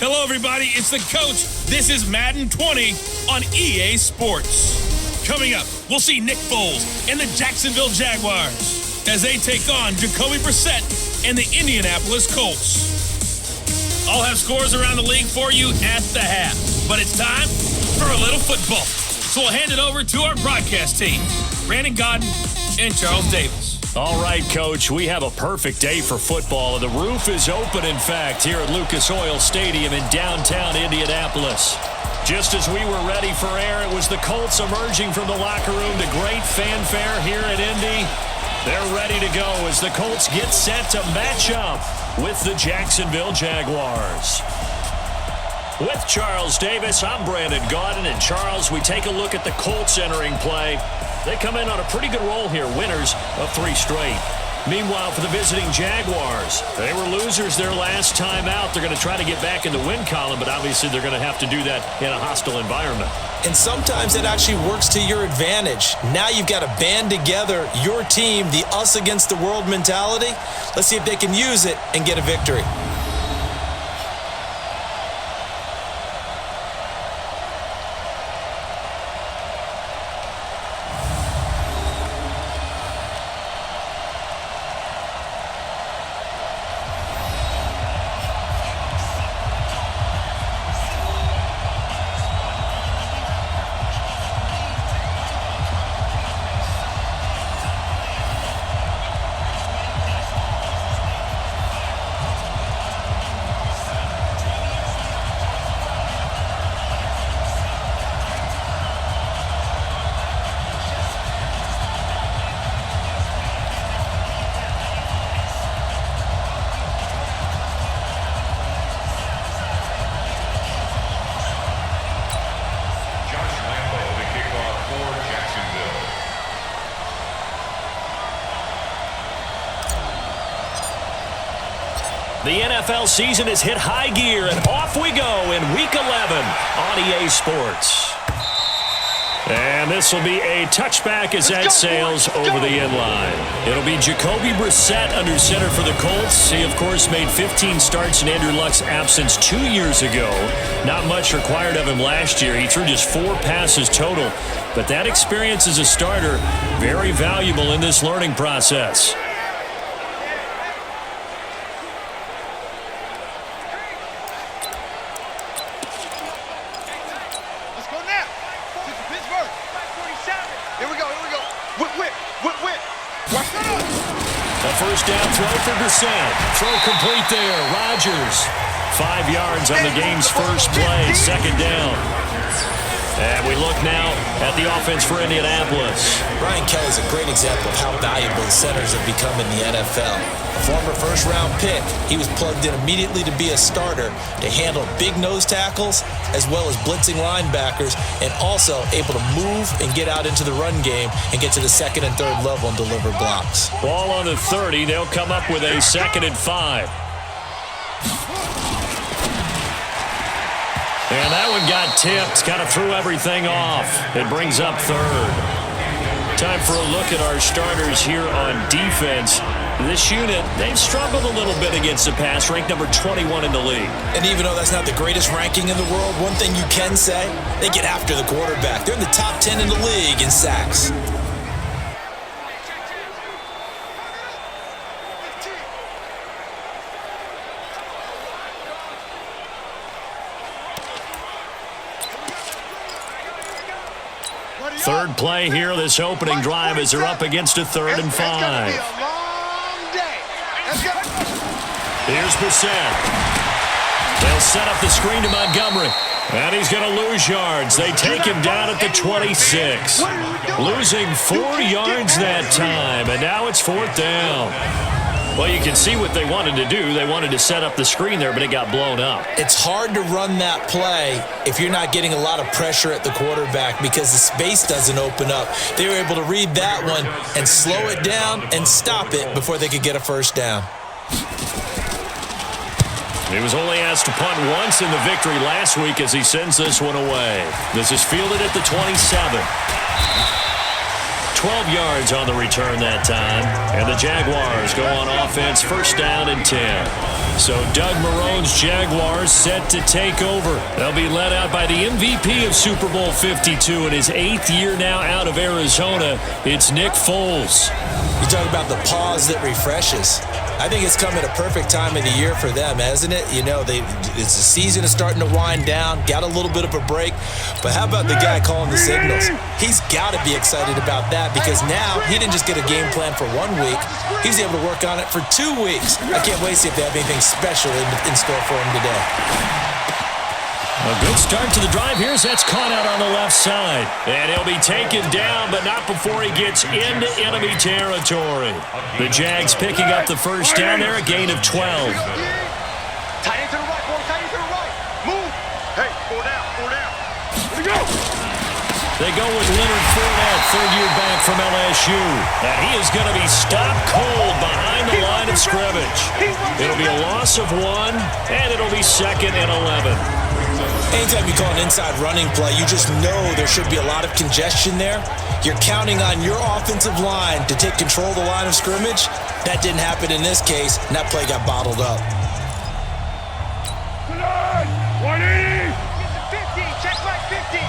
Hello, everybody. It's the coach. This is Madden 20 on EA Sports. Coming up, we'll see Nick Foles and the Jacksonville Jaguars as they take on Jacoby Brissett and the Indianapolis Colts. I'll have scores around the league for you at the half, but it's time for a little football. So we'll hand it over to our broadcast team, Brandon Godden and Charles Davis. All right, Coach, we have a perfect day for football, and the roof is open, in fact, here at Lucas Oil Stadium in downtown Indianapolis. Just as we were ready for air, it was the Colts emerging from the locker room to great fanfare here at Indy. They're ready to go as the Colts get set to match up with the Jacksonville Jaguars. With Charles Davis, I'm Brandon Godden, and Charles, we take a look at the Colts entering play. They come in on a pretty good roll here, winners of 3 straight. Meanwhile, for the visiting Jaguars, they were losers their last time out. They're going to try to get back in the win column, but obviously they're going to have to do that in a hostile environment. And sometimes it actually works to your advantage. Now you've got to band together your team, the us against the world mentality. Let's see if they can use it and get a victory. The NFL season has hit high gear, and off we go in Week 11 on EA Sports. And this will be a touchback as that sails over the end line. It'll be Jacoby Brissett under center for the Colts. He, of course, made 15 starts in Andrew Luck's absence 2 years ago. Not much required of him last year. He threw just 4 passes total. But that experience as a starter, very valuable in this learning process. First down throw for Brissett. Throw complete there. Rodgers. 5 yards on the game's first play. Second down. And we look now at the offense for Indianapolis. Brian Kelly's a great example of how valuable the centers have become in the NFL. A former first-round pick, he was plugged in immediately to be a starter to handle big nose tackles as well as blitzing linebackers, and also able to move and get out into the run game and get to the second and third level and deliver blocks. Ball on the 30. They'll come up with a 2nd and 5. And that one got tipped. Kind of threw everything off. It brings up 3rd. Time for a look at our starters here on defense. This unit, they've struggled a little bit against the pass, ranked number 21 in the league. And even though that's not the greatest ranking in the world, one thing you can say, they get after the quarterback. They're in the top 10 in the league in sacks. Third play here, this opening drive, as they're up against a 3rd and 5. Here's Brissett. They'll set up the screen to Montgomery. And he's going to lose yards. They take him down at the 26. Losing 4 yards that time, and now it's 4th down. Well, you can see what they wanted to do. They wanted to set up the screen there, but it got blown up. It's hard to run that play if you're not getting a lot of pressure at the quarterback because the space doesn't open up. They were able to read that one and slow it down and stop it before they could get a first down. He was only asked to punt once in the victory last week as he sends this one away. This is fielded at the 27. 12 yards on the return that time. And the Jaguars go on offense, 1st down and 10. So Doug Marrone's Jaguars set to take over. They'll be led out by the MVP of Super Bowl 52 in his 8th year now out of Arizona. It's Nick Foles. You talk about the pause that refreshes. I think it's come at a perfect time of the year for them, hasn't it? You know, it's the season is starting to wind down, got a little bit of a break. But how about the guy calling the signals? He's got to be excited about that because now he didn't just get a game plan for 1 week. He's able to work on it for 2 weeks. I can't wait to see if they have anything special in store for him today. A good start to the drive. Here's that's caught out on the left side. And he'll be taken down, but not before he gets into enemy territory. The Jags picking up the first down there, a gain of 12. Tight end to the right, boy. Tight end to the right. Move. Hey, 4 down, 4 down. Here we go. They go with Leonard Fournette, third-year back from LSU. And he is going to be stopped cold behind the line of scrimmage. It'll be a loss of 1, and it'll be 2nd and 11. Anytime you call an inside running play, you just know there should be a lot of congestion there. You're counting on your offensive line to take control of the line of scrimmage. That didn't happen in this case, and that play got bottled up. 180. 50. Check back 50.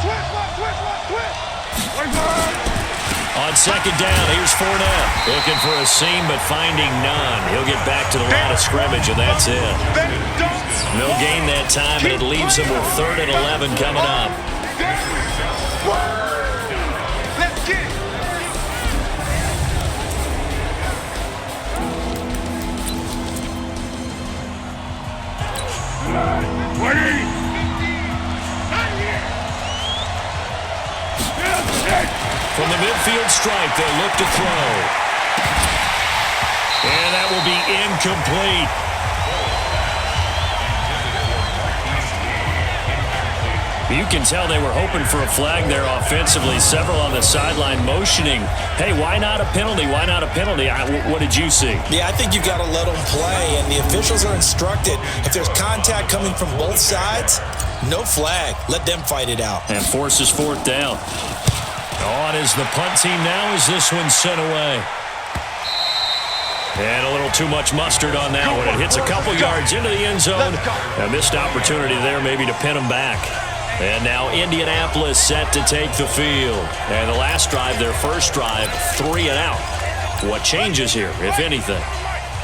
Twist. On second down, here's Fournette. Looking for a seam, but finding none. He'll get back to the line of scrimmage, and that's it. No gain that time, and it leaves him with 3rd and 11 coming up. Let's get it. From the midfield stripe, they'll look to throw. And that will be incomplete. You can tell they were hoping for a flag there offensively. Several on the sideline motioning, hey, why not a penalty? Why not a penalty? What did you see? Yeah, I think you've got to let them play, and the officials are instructed. If there's contact coming from both sides, no flag. Let them fight it out. And forces 4th down. On is the punt team now as this one's sent away. And a little too much mustard on that one. It hits a couple yards into the end zone. A missed opportunity there maybe to pin them back. And now Indianapolis set to take the field. And the last drive, their first drive, 3 and out. What changes here, if anything?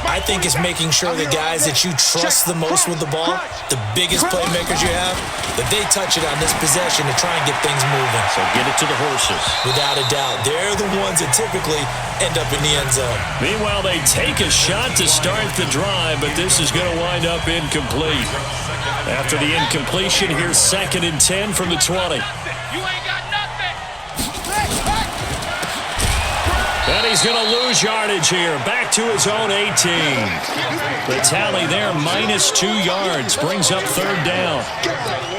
I think it's making sure the guys that you trust the most with the ball, the biggest playmakers you have, that they touch it on this possession to try and get things moving. So get it to the horses. Without a doubt. They're the ones that typically end up in the end zone. Meanwhile, they take a shot to start the drive, but this is going to wind up incomplete. After the incompletion, here's 2nd and 10 from the 20. You ain't got nothing. And he's going to lose yardage here. Back to his own 18. The tally there, -2 yards. Brings up 3rd down.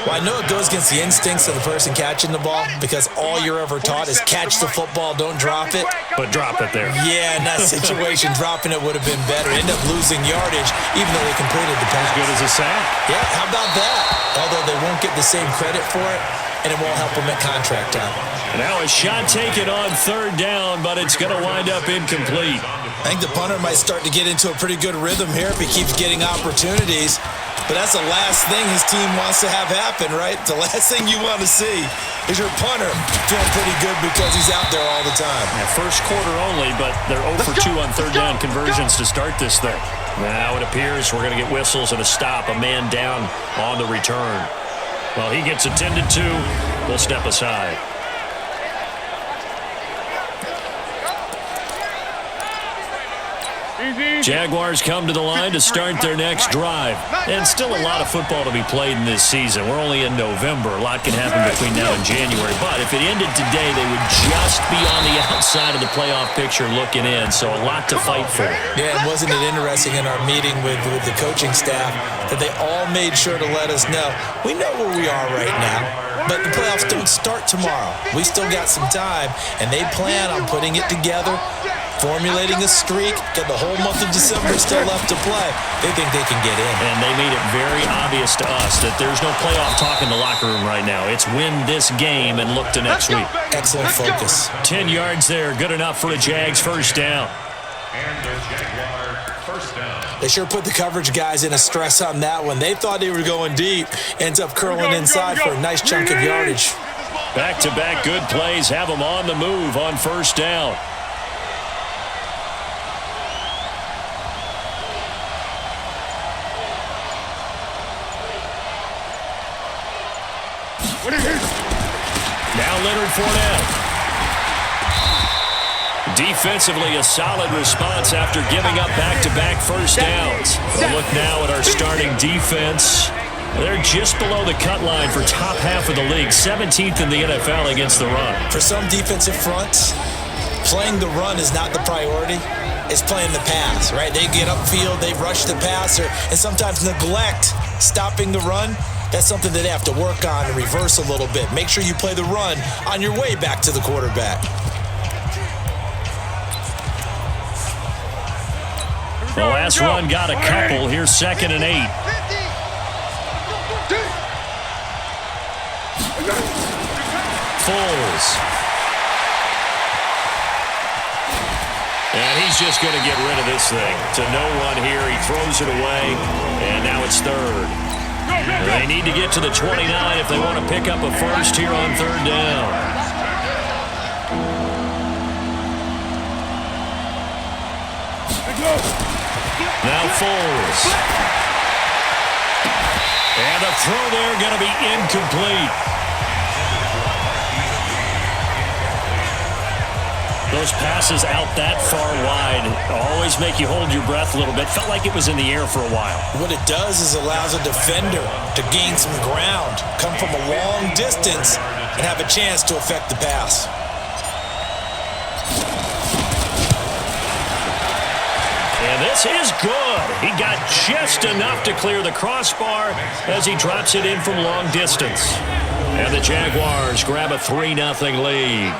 Well, I know it goes against the instincts of the person catching the ball because all you're ever taught is catch the football, don't drop it. But drop it there. Yeah, in that situation, dropping it would have been better. End up losing yardage, even though they completed the pass. As good as a sack. Yeah, how about that? Although they won't get the same credit for it, and it won't help them at contract time. Now a shot taken on 3rd down, but it's going to wind up incomplete. I think the punter might start to get into a pretty good rhythm here if he keeps getting opportunities. But that's the last thing his team wants to have happen, right? The last thing you want to see is your punter feeling pretty good because he's out there all the time. Yeah, first quarter only, but they're 0 for 2 on 3rd down conversions to start this thing. Now it appears we're going to get whistles and a stop. A man down on the return. Well, he gets attended to. We'll step aside. Jaguars come to the line to start their next drive. And still a lot of football to be played in this season. We're only in November. A lot can happen between now and January. But if it ended today, they would just be on the outside of the playoff picture looking in. So a lot to fight for. Yeah, and wasn't it interesting in our meeting with the coaching staff that they all made sure to let us know, we know where we are right now, but the playoffs don't start tomorrow. We still got some time, and they plan on putting it together, formulating a streak, got the whole month of December still left to play. They think they can get in. And they made it very obvious to us that there's no playoff talk in the locker room right now. It's win this game and look to next week. Excellent focus. 10 yards there, good enough for a Jags first down. And the Jaguar They sure put the coverage guys in a stress on that one. They thought they were going deep. Ends up curling inside for a nice chunk of yardage. Back-to-back good plays have them on the move on first down. Now Leonard Fournette. Defensively, a solid response after giving up back-to-back first downs. A look now at our starting defense. They're just below the cut line for top half of the league, 17th in the NFL against the run. For some defensive fronts, playing the run is not the priority. It's playing the pass, right? They get upfield, they rush the passer, and sometimes neglect stopping the run. That's something that they have to work on and reverse a little bit. Make sure you play the run on your way back to the quarterback. The last run got a couple. Here's 2nd and 8. Foles. And he's just going to get rid of this thing. To no one here. He throws it away. And now it's 3rd. They need to get to the 29 if they want to pick up a first here on 3rd down. Now Foles. And the throw there going to be incomplete. Those passes out that far wide always make you hold your breath a little bit. Felt like it was in the air for a while. What it does is allows a defender to gain some ground, come from a long distance, and have a chance to affect the pass. And this is good. He got just enough to clear the crossbar as he drops it in from long distance. And the Jaguars grab a 3-0 lead.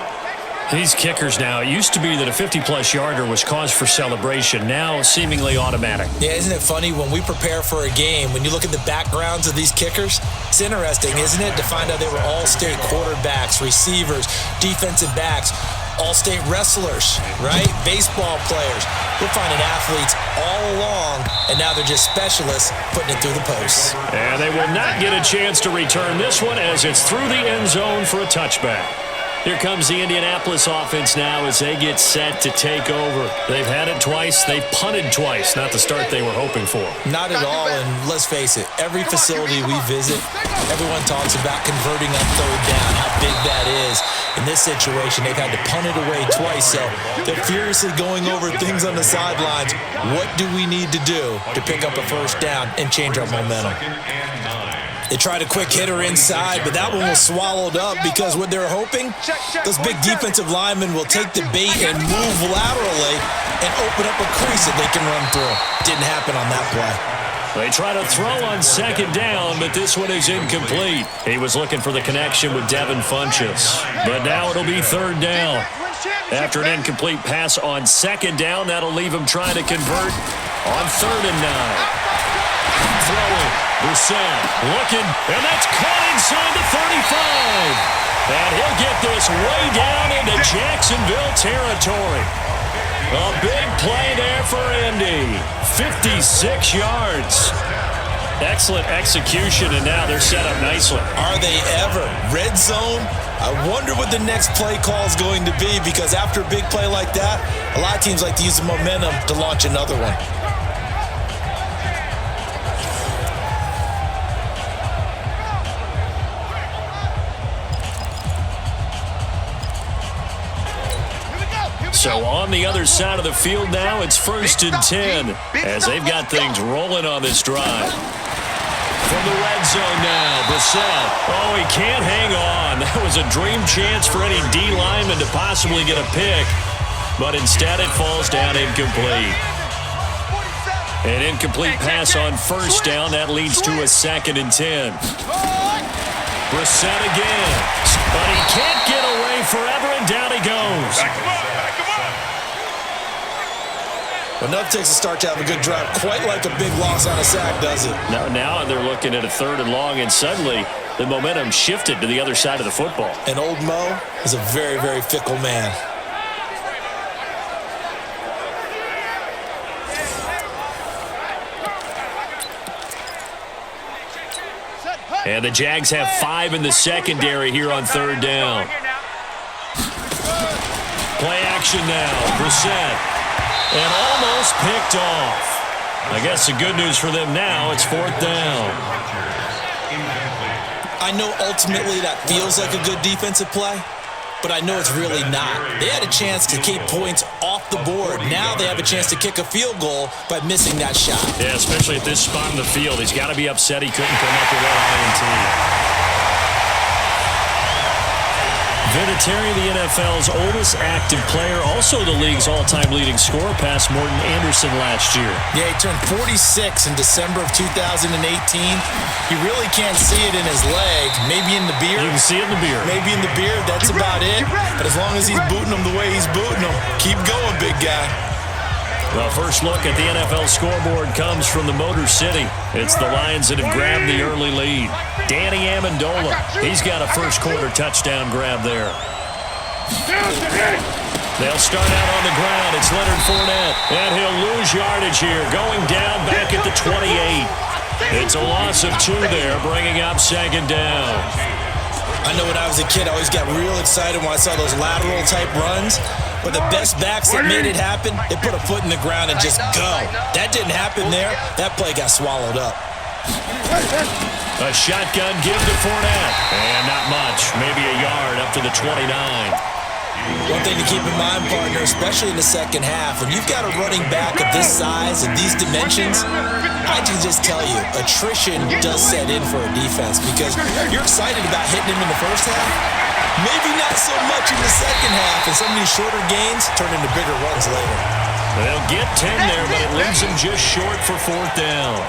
These kickers now, it used to be that a 50-plus yarder was cause for celebration. Now seemingly automatic. Yeah, isn't it funny when we prepare for a game, when you look at the backgrounds of these kickers, it's interesting, isn't it, to find out they were all-state quarterbacks, receivers, defensive backs, all-state wrestlers, right? Baseball players. We're finding athletes all along, and now they're just specialists putting it through the posts. And they will not get a chance to return this one as it's through the end zone for a touchback. Here comes the Indianapolis offense now as they get set to take over. They've had it twice. They've punted twice. Not the start they were hoping for. Not at all, and let's face it, every facility we visit, everyone talks about converting on 3rd down, how big that is. In this situation, they've had to punt it away twice, so they're furiously going over things on the sidelines. What do we need to do to pick up a first down and change our momentum? They tried a quick hitter inside, but that one was swallowed up because what they're hoping, those big defensive linemen will take the bait and move laterally and open up a crease that they can run through. Didn't happen on that play. They try to throw on 2nd down, but this one is incomplete. He was looking for the connection with Devin Funchess, but now it'll be 3rd down. After an incomplete pass on 2nd down, that'll leave him trying to convert on 3rd and 9. Throwing. Brissett looking, and that's caught inside the 35. And he'll get this way down into Jacksonville territory. A big play there for Indy. 56 yards. Excellent execution, and now they're set up nicely. Are they ever? Red zone? I wonder what the next play call is going to be, because after a big play like that, a lot of teams like to use the momentum to launch another one. So on the other side of the field now, it's 1st and 10 as they've got things rolling on this drive. From the red zone now, Brissett. Oh, he can't hang on. That was a dream chance for any D lineman to possibly get a pick, but instead it falls down incomplete. An incomplete pass on 1st down. That leads to a 2nd and 10. Brissett again, but he can't get away forever, and down he goes. Enough takes a start to have a good drive, quite like a big loss on a sack, does it? Now they're looking at a 3rd and long, and suddenly the momentum shifted to the other side of the football. And old Mo is a very, very fickle man. And the Jags have 5 in the secondary here on third down. Play action now. Brissett. And almost picked off. I guess the good news for them now, it's fourth down. I know ultimately that feels like a good defensive play, but I know it's really not. They had a chance to keep points off the board. Now they have a chance to kick a field goal by missing that shot. Yeah, especially at this spot in the field. He's got to be upset he couldn't come up with that INT. Vinatieri, the NFL's oldest active player, also the league's all-time leading scorer, past Morton Anderson last year. Yeah, he turned 46 in December of 2018. You really can't see it in his leg. Maybe in the beard. You can see it in the beard. Maybe in the beard. That's about it. But as long as he's booting them the way he's booting them, keep going, big guy. Well, first look at the NFL scoreboard comes from the Motor City. It's the Lions that have grabbed the early lead. Danny Amendola, he's got a first-quarter touchdown grab there. They'll start out on the ground. It's Leonard Fournette, and he'll lose yardage here, going down back at the 28. It's a loss of 2 there, bringing up second down. I know when I was a kid, I always got real excited when I saw those lateral-type runs. But the best backs that made it happen, they put a foot in the ground and just go. That didn't happen there. That play got swallowed up. A shotgun give to Fournette. And not much. Maybe a yard up to the 29. One thing to keep in mind, partner, especially in the second half, when you've got a running back of this size and these dimensions, I can just tell you, attrition does set in for a defense because you're excited about hitting him in the first half. Maybe not so much in the second half, and some of these shorter gains turn into bigger runs later. They'll get 10 there, but it leaves them just short for fourth down.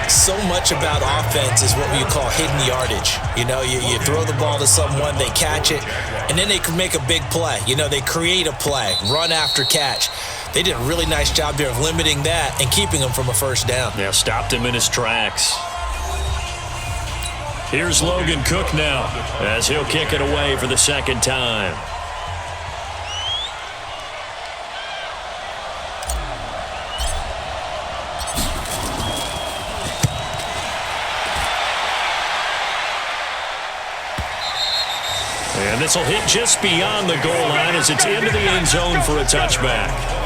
So much about offense is what we call hidden yardage. You know, you throw the ball to someone, they catch it, and then they can make a big play. You know, they create a play, run after catch. They did a really nice job there of limiting that and keeping him from a first down. Yeah, stopped him in his tracks. Here's Logan Cook now as he'll kick it away for the second time. And this will hit just beyond the goal line as it's into the end zone for a touchback.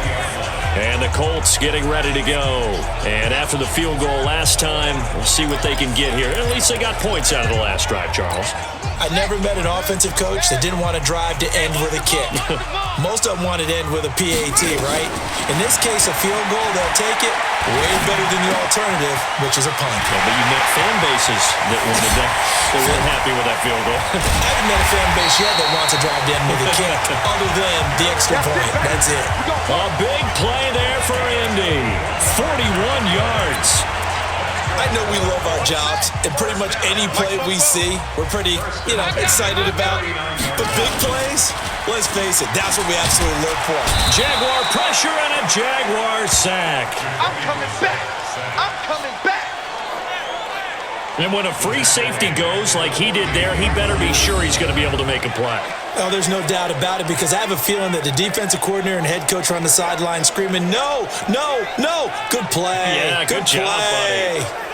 And the Colts getting ready to go. And after the field goal last time, we'll see what they can get here. At least they got points out of the last drive, Charles. I never met an offensive coach that didn't want to drive to end with a kick. Most of them wanted to end with a PAT, right? In this case, a field goal, they'll take it. Way better than the alternative, which is a punt. Yeah, but you met fan bases that wanted that. They weren't happy with that field goal. I haven't met a fan base yet that wants to drive to end with a kick, other than the extra point. That's it. A big play there for Indy. 41 yards. I know we love our jobs, and pretty much any play we see, we're pretty, excited about. But big plays, let's face it, that's what we absolutely live for. Jaguar pressure and a Jaguar sack. I'm coming back. I'm coming back. And when a free safety goes like he did there, he better be sure he's going to be able to make a play. Oh, there's no doubt about it, because I have a feeling that the defensive coordinator and head coach are on the sideline screaming, no, no, no. Good play. Yeah, good job, play. buddy.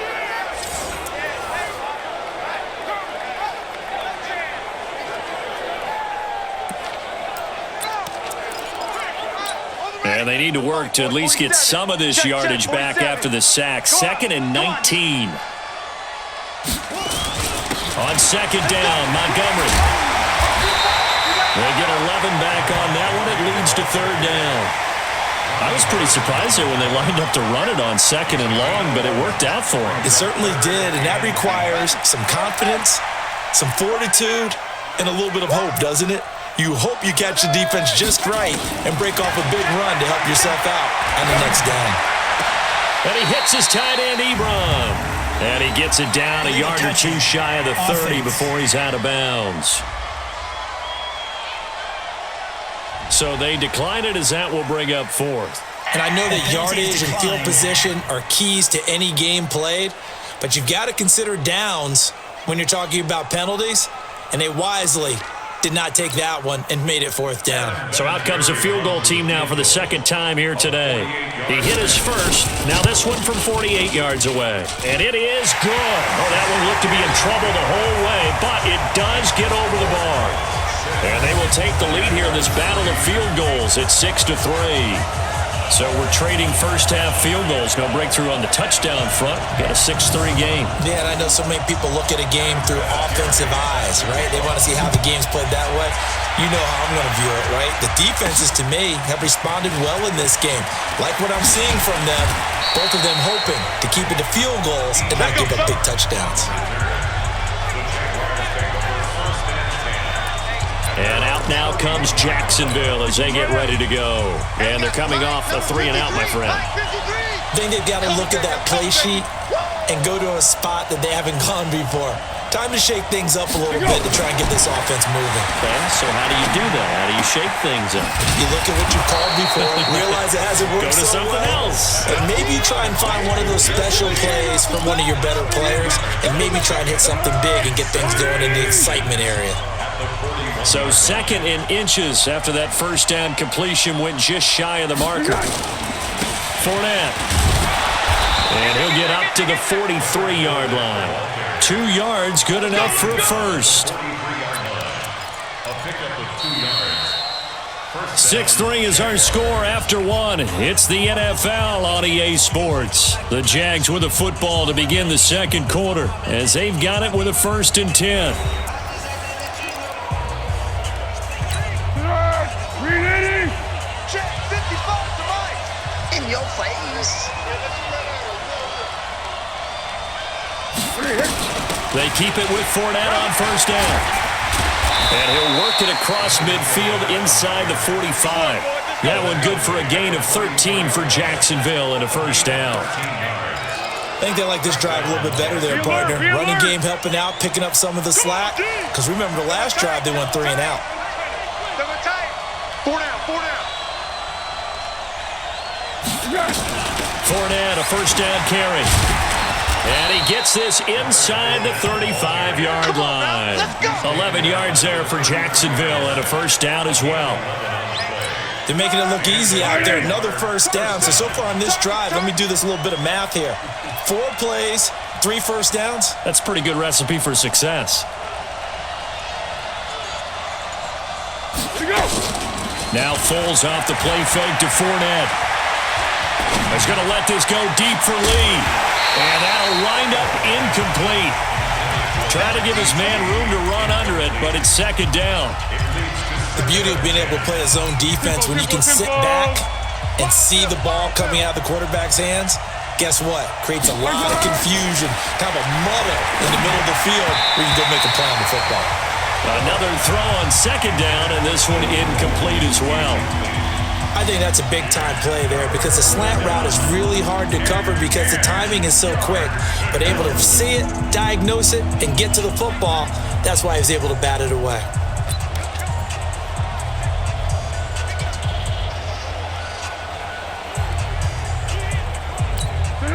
And they need to work to at least get some of this yardage back after the sack. 2nd and 19. On second down, Montgomery. They get 11 back on that one. It leads to third down. I was pretty surprised there when they lined up to run it on 2nd and long, but it worked out for them. It certainly did, and that requires some confidence, some fortitude, and a little bit of hope, doesn't it? You hope you catch the defense just right and break off a big run to help yourself out on the next down. And he hits his tight end, Ebron. And he gets it down a yard or two shy of the 30 before he's out of bounds. So they decline it as that will bring up fourth. And I know that yardage and field position are keys to any game played, but you've got to consider downs when you're talking about penalties, and they wisely did not take that one and made it 4th down. So out comes a field goal team now for the second time here today. He hit his first. Now this one from 48 yards away. And it is good. Oh, that one looked to be in trouble the whole way, but it does get over the bar. And they will take the lead here in this battle of field goals. It's 6-3. So we're trading first-half field goals. No breakthrough on the touchdown front. Got a 6-3 game. Yeah, and I know so many people look at a game through offensive eyes, right? They want to see how the game's played that way. You know how I'm going to view it, right? The defenses, to me, have responded well in this game. Like what I'm seeing from them, both of them hoping to keep it to field goals and not give up big touchdowns. And out now comes Jacksonville as they get ready to go. And they're coming off a 3-and-out, my friend. I think they've got to look at that play sheet and go to a spot that they haven't gone before. Time to shake things up a little bit to try and get this offense moving. Okay, so how do you do that? How do you shake things up? You look at what you called before, realize it hasn't worked so well. Go to something else. And maybe try and find one of those special plays from one of your better players, and maybe try and hit something big and get things going in the excitement area. So 2nd and inches after that first down completion went just shy of the marker. Fournette. And he'll get up to the 43-yard line. 2 yards, good enough for a first. 6-3 is our score after 1. It's the NFL on EA Sports. The Jags with the football to begin the second quarter as they've got it with a 1st and 10. In your face. They keep it with Fournette on 1st down. And he'll work it across midfield inside the 45. That one good for a gain of 13 for Jacksonville and a 1st down. I think they like this drive a little bit better there, partner. Running game helping out, picking up some of the slack. Because remember the last drive, they went 3-and-out. 4 down, 4 down. Fournette, a 1st down carry. And he gets this inside the 35-yard line. 11 yards there for Jacksonville and a 1st down as well. They're making it look easy out there. Another 1st down. So far on this drive, let me do this little bit of math here. 4 plays, 3 1st downs. That's a pretty good recipe for success. Now Foles off the play fake to Fournette. He's going to let this go deep for Lee. And that'll wind up incomplete. Trying to give his man room to run under it, but it's 2nd down. The beauty of being able to play a zone defense when you can sit back and see the ball coming out of the quarterback's hands, guess what? Creates a lot of confusion, kind of a muddle in the middle of the field where you can go make a play on the football. Another throw on 2nd down, and this one incomplete as well. I think that's a big-time play there because the slant route is really hard to cover because the timing is so quick. But able to see it, diagnose it, and get to the football, that's why he was able to bat it away.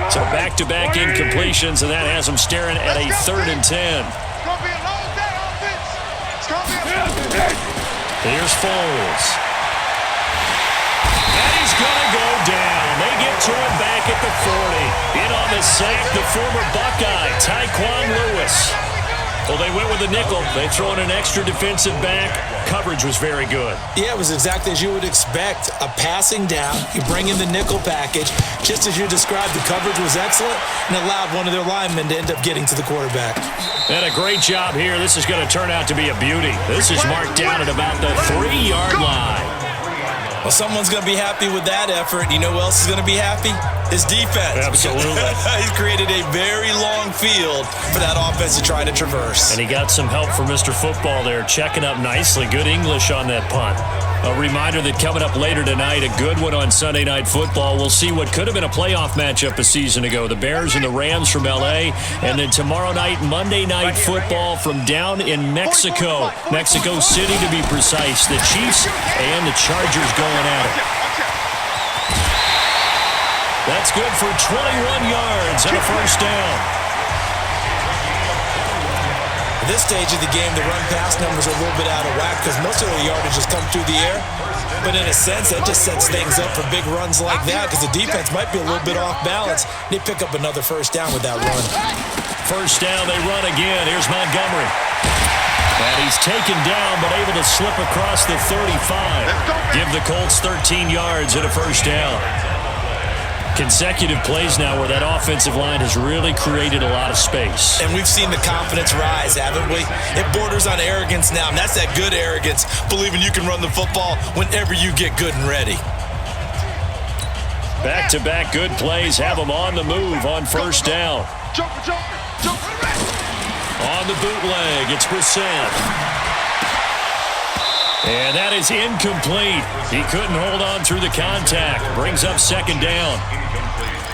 So back-to-back incompletions, and that has him staring at a 3rd and 10. Here's Foles. And he's going to go down. They get to him back at the 40. In on the sack, the former Buckeye, Tyquan Lewis. Well, they went with a nickel. They throw in an extra defensive back. Coverage was very good. Yeah, it was exactly as you would expect. A passing down. You bring in the nickel package. Just as you described, the coverage was excellent and allowed one of their linemen to end up getting to the quarterback. And a great job here. This is going to turn out to be a beauty. This is marked down at about the 3-yard line. Well, someone's going to be happy with that effort. You know who else is going to be happy? His defense. Absolutely. He's created a very long field for that offense to try to traverse. And he got some help from Mr. Football there, checking up nicely. Good English on that punt. A reminder that coming up later tonight, a good one on Sunday Night Football. We'll see what could have been a playoff matchup a season ago. The Bears and the Rams from L.A. And then tomorrow night, Monday Night Football from down in Mexico. Mexico City, to be precise. The Chiefs and the Chargers going at it. That's good for 21 yards and a 1st down. At this stage of the game, the run-pass numbers are a little bit out of whack because most of the yardage has come through the air. But in a sense, that just sets things up for big runs like that because the defense might be a little bit off balance. They pick up another first down with that run. First down, they run again. Here's Montgomery. And he's taken down, but able to slip across the 35. Give the Colts 13 yards and a first down. Consecutive plays now where that offensive line has really created a lot of space. And we've seen the confidence rise, haven't we? It borders on arrogance now, and that's that good arrogance, believing you can run the football whenever you get good and ready. Back-to-back good plays have them on the move on first down. On the bootleg, it's Brissett. And that is incomplete. He couldn't hold on through the contact. Brings up second down.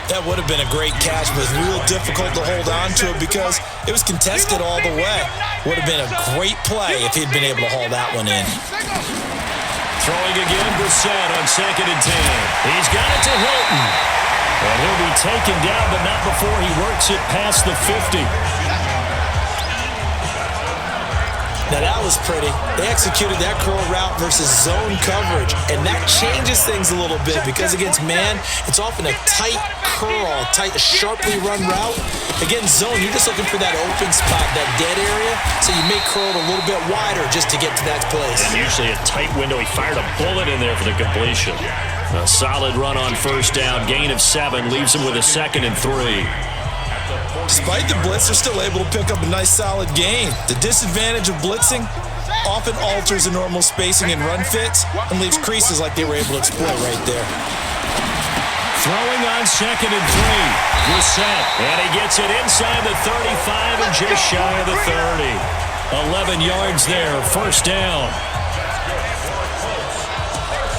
That would have been a great catch, but it was real difficult to hold on to it because it was contested all the way. Would have been a great play if he'd been able to haul that one in. Throwing again, Brissett on 2nd and 10. He's got it to Hilton. And he'll be taken down, but not before he works it past the 50. Now that was pretty. They executed that curl route versus zone coverage, and that changes things a little bit because against man, it's often a tight curl, tight, sharply run route. Against zone, you're just looking for that open spot, that dead area, so you may curl it a little bit wider just to get to that place. And usually a tight window. He fired a bullet in there for the completion. A solid run on first down, gain of 7, leaves him with a 2nd and 3. Despite the blitz, they're still able to pick up a nice solid gain. The disadvantage of blitzing often alters the normal spacing and run fits and leaves creases like they were able to exploit right there. Throwing on 2nd and 3. Brissett, and he gets it inside the 35 and just shy of the 30. 11 yards there, first down.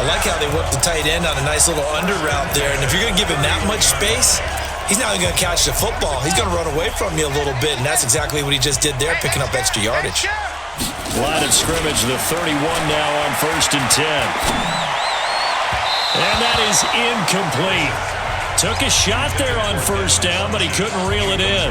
I like how they whipped the tight end on a nice little under route there, and if you're going to give him that much space, he's not even going to catch the football. He's going to run away from you a little bit, and that's exactly what he just did there, picking up extra yardage. Line of scrimmage, the 31 now on 1st and 10. And that is incomplete. Took a shot there on first down, but he couldn't reel it in.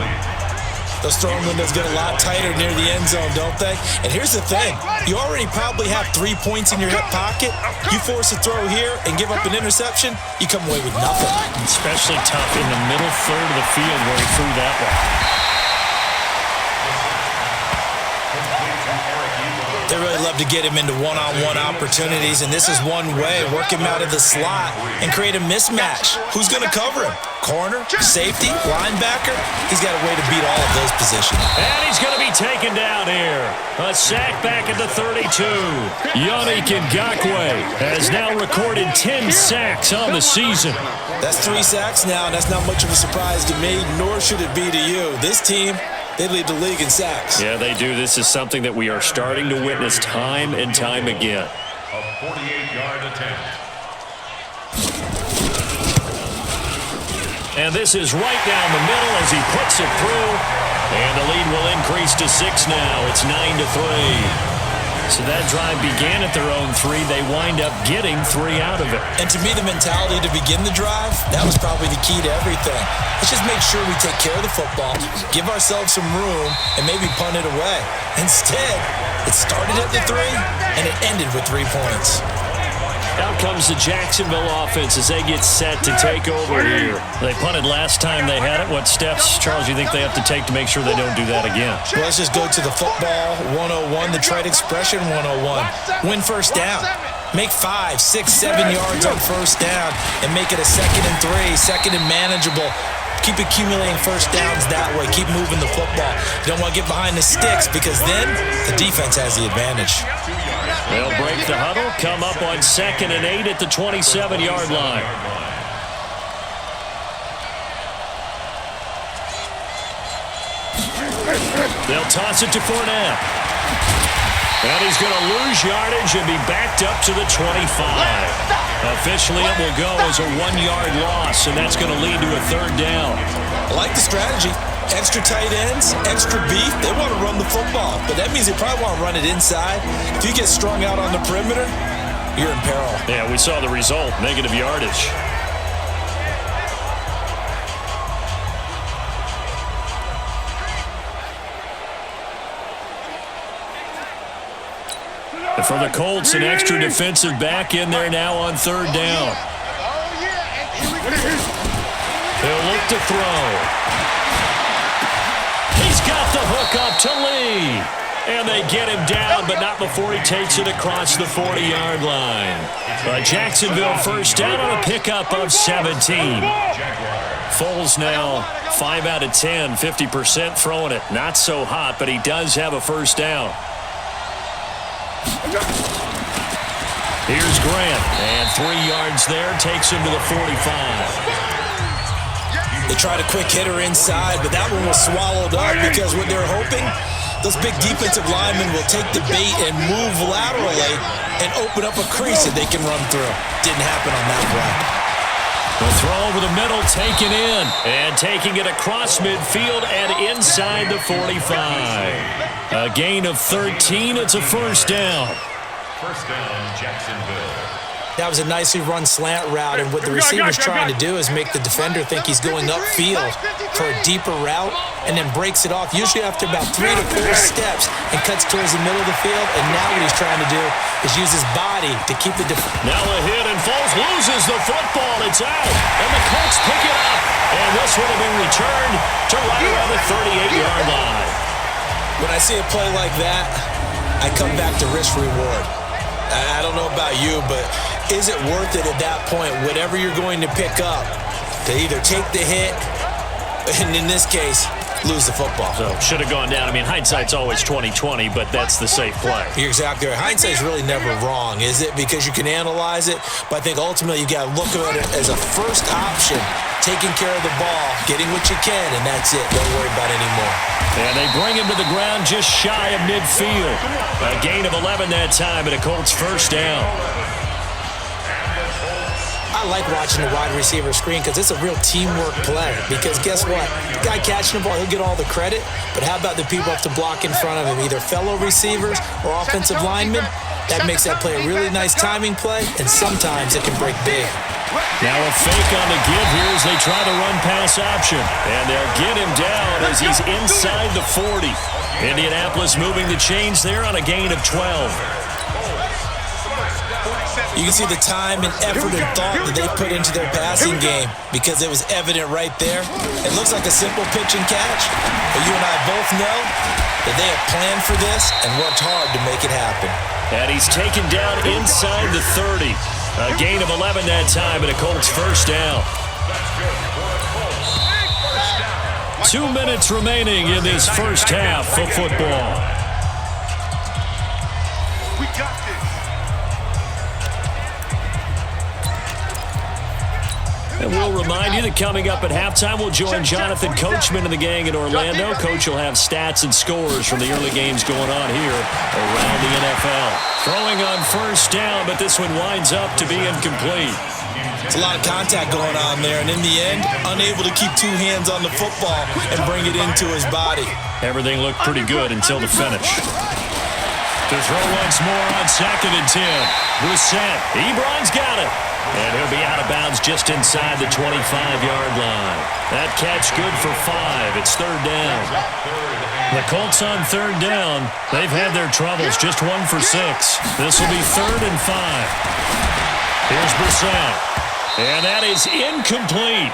Those throwing windows get a lot tighter near the end zone, don't they? And here's the thing. You already probably have 3 points in your hip pocket. You force a throw here and give up an interception, you come away with nothing. Especially tough in the middle third of the field where he threw that one. They really love to get him into one-on-one opportunities, and this is one way. Work him out of the slot and create a mismatch. Who's going to cover him? Corner, safety, linebacker? He's got a way to beat all of those positions. And he's going to be taken down here. A sack back at the 32. Yannick Ngakoue has now recorded 10 sacks on the season. That's 3 sacks now, and that's not much of a surprise to me, nor should it be to you. This team, they lead the league in sacks. Yeah, they do. This is something that we are starting to witness time and time again. A 48-yard attempt. And this is right down the middle as he puts it through. And the lead will increase to 6 now. It's 9-3. So that drive began at their own 3. They wind up getting 3 out of it. And to me, the mentality to begin the drive, that was probably the key to everything. Let's just make sure we take care of the football, give ourselves some room, and maybe punt it away. Instead, it started at the 3, and it ended with 3 points. Out comes the Jacksonville offense as they get set to take over here. They punted last time they had it. What steps, Charles, do you think they have to take to make sure they don't do that again? Well, let's just go to the football 101, the trade expression 101. Win first down. Make 5, 6, 7 yards on first down and make it a 2nd and 3, 2nd and manageable. Keep accumulating first downs that way. Keep moving the football. You don't want to get behind the sticks because then the defense has the advantage. They'll break the huddle, come up on 2nd and 8 at the 27-yard line. They'll toss it to Fournette. And he's going to lose yardage and be backed up to the 25. Officially, it will go as a 1-yard loss, and that's going to lead to a 3rd down. I like the strategy. Extra tight ends, extra beef. They want to run the football, but that means they probably want to run it inside. If you get strung out on the perimeter, you're in peril. Yeah, we saw the result, negative yardage. For the Colts, an extra defensive back in there now on third down. He'll look to throw. He's got the hook up to Lee. And they get him down, but not before he takes it across the 40-yard line. A Jacksonville first down on a pickup of 17. Foles now 5 out of 10, 50% throwing it. Not so hot, but he does have a first down. Here's Grant, and 3 yards there, takes him to the 45. They tried a quick hitter inside, but that one was swallowed up because what they're hoping, those big defensive linemen will take the bait and move laterally and open up a crease that they can run through. Didn't happen on that play. The throw over the middle, taken in, and taking it across midfield and inside the 45. A gain of 13, it's a first down. First down, Jacksonville. That was a nicely run slant route, and what the receiver's trying to do is make the defender think he's going upfield for a deeper route and then breaks it off, usually after about 3 to 4 steps, and cuts towards the middle of the field. And now what he's trying to do is use his body to keep the Now a hit, and Foles loses the football. It's out, and the Colts pick it up. And this would have been returned to right around the 38-yard line. When I see a play like that, I come back to risk-reward. I don't know about you, but is it worth it at that point, whatever you're going to pick up, to either take the hit, and in this case, lose the football? So should have gone down. I mean, hindsight's always 20/20, but that's the safe play. You're exactly right. Hindsight's really never wrong, is it? Because you can analyze it, but I think ultimately you got to look at it as a first option, taking care of the ball, getting what you can, and that's it. Don't worry about it anymore. And they bring him to the ground just shy of midfield. A gain of 11 that time, and a Colts first down. I like watching the wide receiver screen because it's a real teamwork play. Because guess what? The guy catching the ball, he'll get all the credit. But how about the people have to block in front of him, either fellow receivers or offensive linemen? That makes that play a really nice timing play, and sometimes it can break big. Now a fake on the give here as they try the run-pass option. And they'll get him down as he's inside the 40. Indianapolis moving the chains there on a gain of 12. You can see the time and effort and thought that they put into their passing game because it was evident right there. It looks like a simple pitch and catch, but you and I both know that they have planned for this and worked hard to make it happen. And he's taken down inside the 30. A gain of 11 that time, and a Colts first down. 2 minutes remaining in this first half of football. We got this. And we'll remind you that coming up at halftime, we'll join Jonathan Coachman and the gang in Orlando. Coach will have stats and scores from the early games going on here around the NFL. Throwing on first down, but this one winds up to be incomplete. It's a lot of contact going on there, and in the end, unable to keep 2 hands on the football and bring it into his body. Everything looked pretty good until the finish. To throw once more on 2nd and 10. Brissett. Ebron's got it. And he'll be out of bounds just inside the 25-yard line. That catch good for 5. It's third down. The Colts on third down. They've had their troubles, just 1 for 6. This will be 3rd and 5. Here's Brissett. And that is incomplete.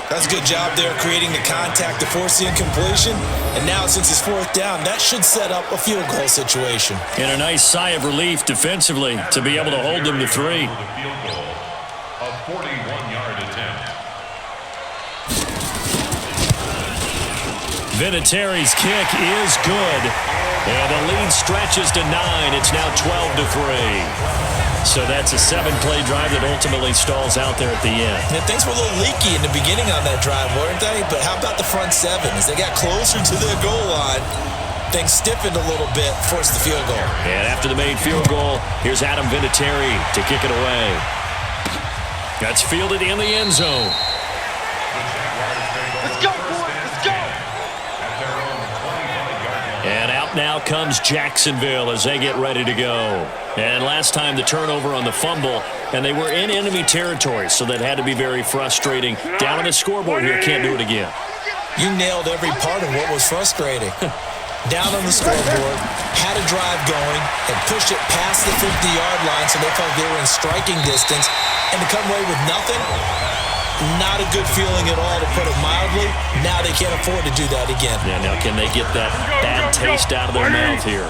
That's a good job there creating the contact to force the incompletion. And now since it's 4th down, that should set up a field goal situation. And a nice sigh of relief defensively to be able to hold them to 3. A 41-yard attempt. Vinatieri's kick is good. And the lead stretches to 9. It's now 12-3. So that's a 7-play drive that ultimately stalls out there at the end. And things were a little leaky in the beginning on that drive, weren't they? But how about the front 7? As they got closer to their goal line, things stiffened a little bit, forced the field goal. And after the made field goal, here's Adam Vinatieri to kick it away. That's fielded in the end zone. Let's go, boys. Let's go. And out now comes Jacksonville as they get ready to go. And last time the turnover on the fumble, and they were in enemy territory, so that had to be very frustrating. Down on the scoreboard here, can't do it again. You nailed every part of what was frustrating. Down on the scoreboard, had a drive going, and pushed it past the 50-yard line so they felt they were in striking distance, and to come away with nothing, not a good feeling at all, to put it mildly. Now they can't afford to do that again. Yeah, now can they get that bad taste out of their mouth here?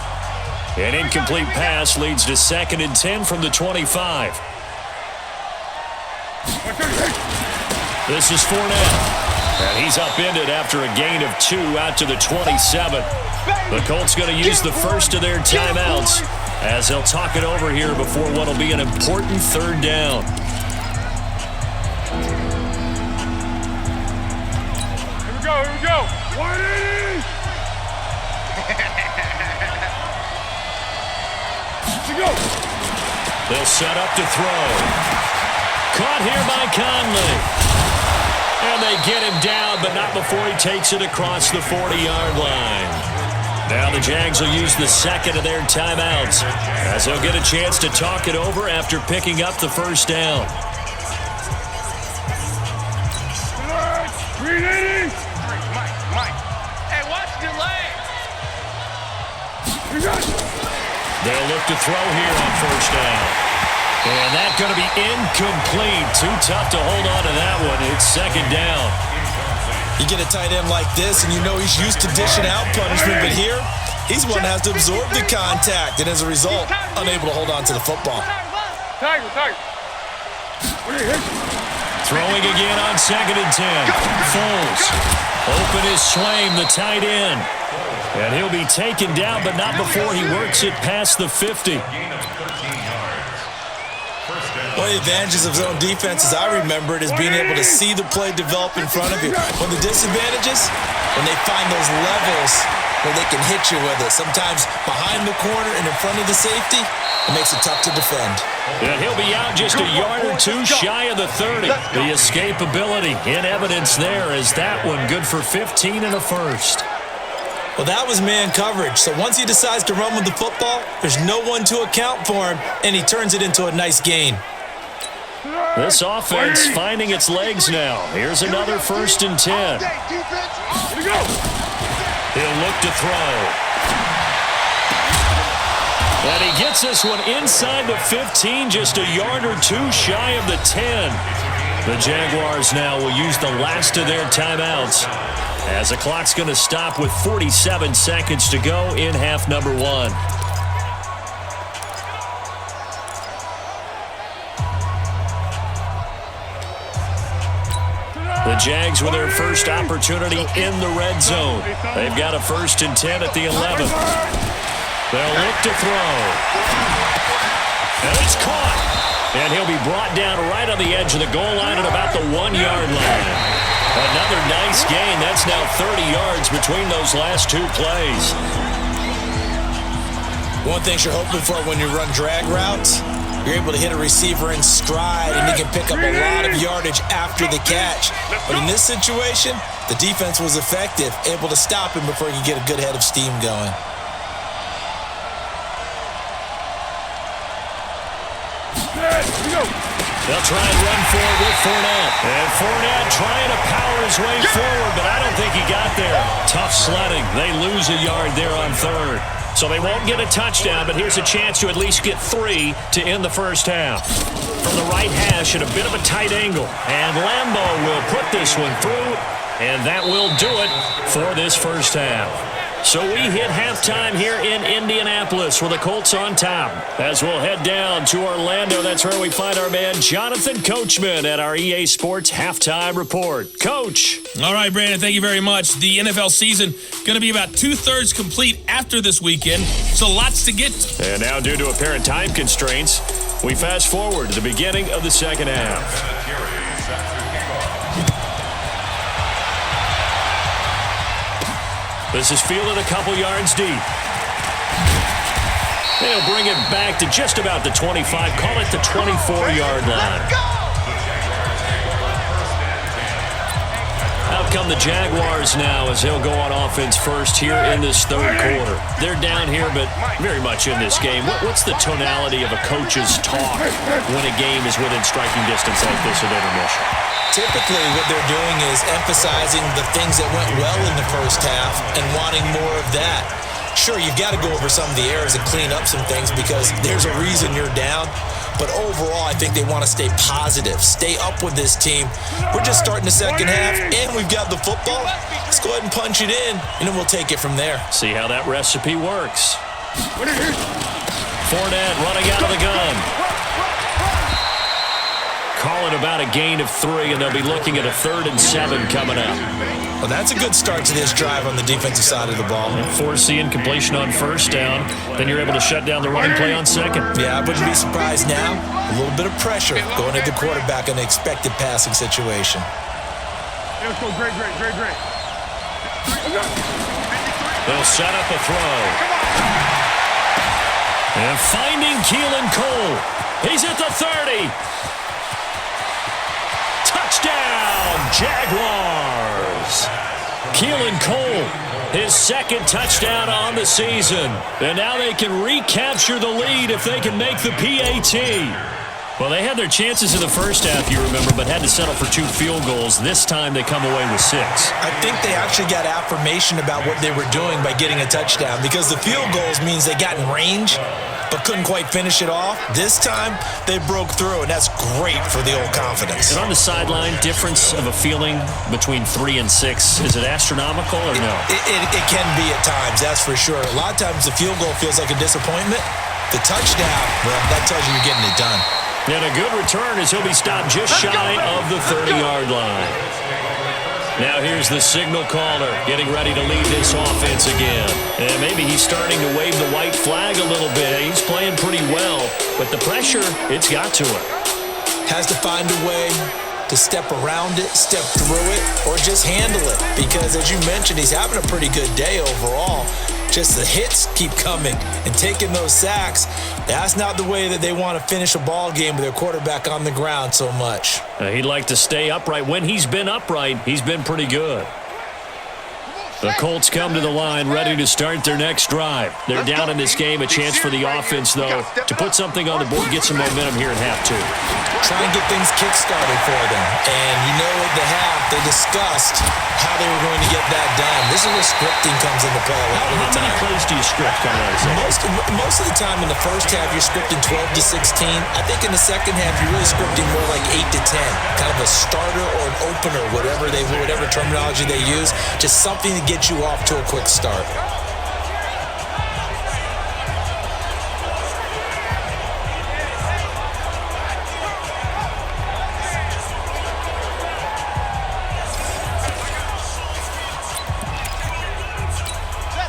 An incomplete pass leads to 2nd and 10 from the 25. This is Fournette. And he's upended after a gain of 2 out to the 27. The Colts going to use the first of their timeouts as they'll talk it over here before what will be an important 3rd down. Here we go. 180! Let's go. They'll set up to throw. Caught here by Conley. And they get him down, but not before he takes it across the 40-yard line. Now the Jags will use the 2nd of their timeouts as they'll get a chance to talk it over after picking up the 1st down. 380! Mike. Hey, watch your legs. They'll look to throw here on 1st down. And that's going to be incomplete. Too tough to hold on to that one. It's 2nd down. You get a tight end like this, and you know he's used to dishing out punishment, but here, he's one that has to absorb the contact, and as a result, unable to hold on to the football. Tiger. Throwing again on 2nd and 10. Foles. Open is Swaim, the tight end. And he'll be taken down, but not before he works it past the 50. One of the advantages of zone defense, as I remember it, is being able to see the play develop in front of you. One of the disadvantages, when they find those levels where they can hit you with it, sometimes behind the corner and in front of the safety, it makes it tough to defend. And he'll be out just a yard or 2 shy of the 30. The escapability in evidence there is that one good for 15 and a 1st. Well, that was man coverage. So once he decides to run with the football, there's no one to account for him, and he turns it into a nice gain. This offense finding its legs now. Here's another 1st and 10. He'll look to throw. And he gets this one inside the 15, just a yard or 2 shy of the 10. The Jaguars now will use the last of their timeouts as the clock's going to stop with 47 seconds to go in half number 1. The Jags with their first opportunity in the red zone. They've got a 1st and 10 at the 11th. They'll look to throw. And it's caught. And he'll be brought down right on the edge of the goal line at about the 1-yard line. Another nice gain. That's now 30 yards between those last 2 plays. One thing you're hoping for when you run drag routes, you're able to hit a receiver in stride, and he can pick up a lot of yardage after the catch. But in this situation, the defense was effective, able to stop him before he could get a good head of steam going. They'll try and run forward with Fournette. And Fournette trying to power his way forward, but I don't think he got there. Tough sledding. They lose a yard there on 3rd. So they won't get a touchdown, but here's a chance to at least get 3 to end the 1st half. From the right hash at a bit of a tight angle. And Lambo will put this one through, and that will do it for this 1st half. So we hit halftime here in Indianapolis with the Colts on top. As we'll head down to Orlando, that's where we find our man Jonathan Coachman at our EA Sports Halftime Report. Coach. All right, Brandon, thank you very much. The NFL season going to be about 2/3 complete after this weekend, so lots to get to. And now, due to apparent time constraints, we fast forward to the beginning of the 2nd half. This is fielded a couple yards deep. They'll bring it back to just about the 25, call it the 24-yard line. Out come the Jaguars now as they'll go on offense first here in this third quarter. They're down here, but very much in this game. What's the tonality of a coach's talk when a game is within striking distance like this at intermission? Typically, what they're doing is emphasizing the things that went well in the first half and wanting more of that. Sure, you've got to go over some of the errors and clean up some things because there's a reason you're down. But overall, I think they want to stay positive, stay up with this team. We're just starting the second half, and we've got the football. Let's go ahead and punch it in, and then we'll take it from there. See how that recipe works. Fournette running out of the gun. Calling about a gain of 3, and they'll be looking at a 3rd and 7 coming up. Well, that's a good start to this drive on the defensive side of the ball. Force the incompletion on first down. Then you're able to shut down the running play on second. Yeah, I wouldn't be surprised now. A little bit of pressure going into the quarterback in an expected passing situation. Let's go. Great. They'll set up a throw. And finding Keelan Cole. He's at the 30. Touchdown, Jaguars. Keelan Cole, his 2nd touchdown on the season. And now they can recapture the lead if they can make the PAT. Well, they had their chances in the first half, you remember, but had to settle for 2 field goals. This time they come away with 6. I think they actually got affirmation about what they were doing by getting a touchdown because the field goals means they got in range but couldn't quite finish it off. This time, they broke through, and that's great for the old confidence. And on the sideline, difference of a feeling between 3 and 6, is it astronomical or no? It can be at times, that's for sure. A lot of times the field goal feels like a disappointment. The touchdown, well, that tells you you're getting it done. And a good return as he'll be stopped just shy of the 30-yard line. Now here's the signal caller getting ready to lead this offense again. And maybe he's starting to wave the white flag a little bit. He's playing pretty well, but the pressure, it's got to him. Has to find a way to step around it, step through it, or just handle it. Because as you mentioned, he's having a pretty good day overall. Just the hits keep coming and taking those sacks. That's not the way that they want to finish a ball game with their quarterback on the ground so much. He'd like to stay upright. When he's been upright, he's been pretty good. The Colts come to the line ready to start their next drive. They're down in this game. A chance for the offense, though, to put something on the board, get some momentum here in half 2. Try and get things kick-started for them. And you know at the half, they discussed how they were going to get that done. This is where scripting comes into play a lot of the time. How many plays do you script coming out of that? Most of the time in the first half, you're scripting 12 to 16. I think in the second half, you're really scripting more like 8 to 10. Kind of a starter or an opener, whatever terminology they use. Just something to get you off to a quick start.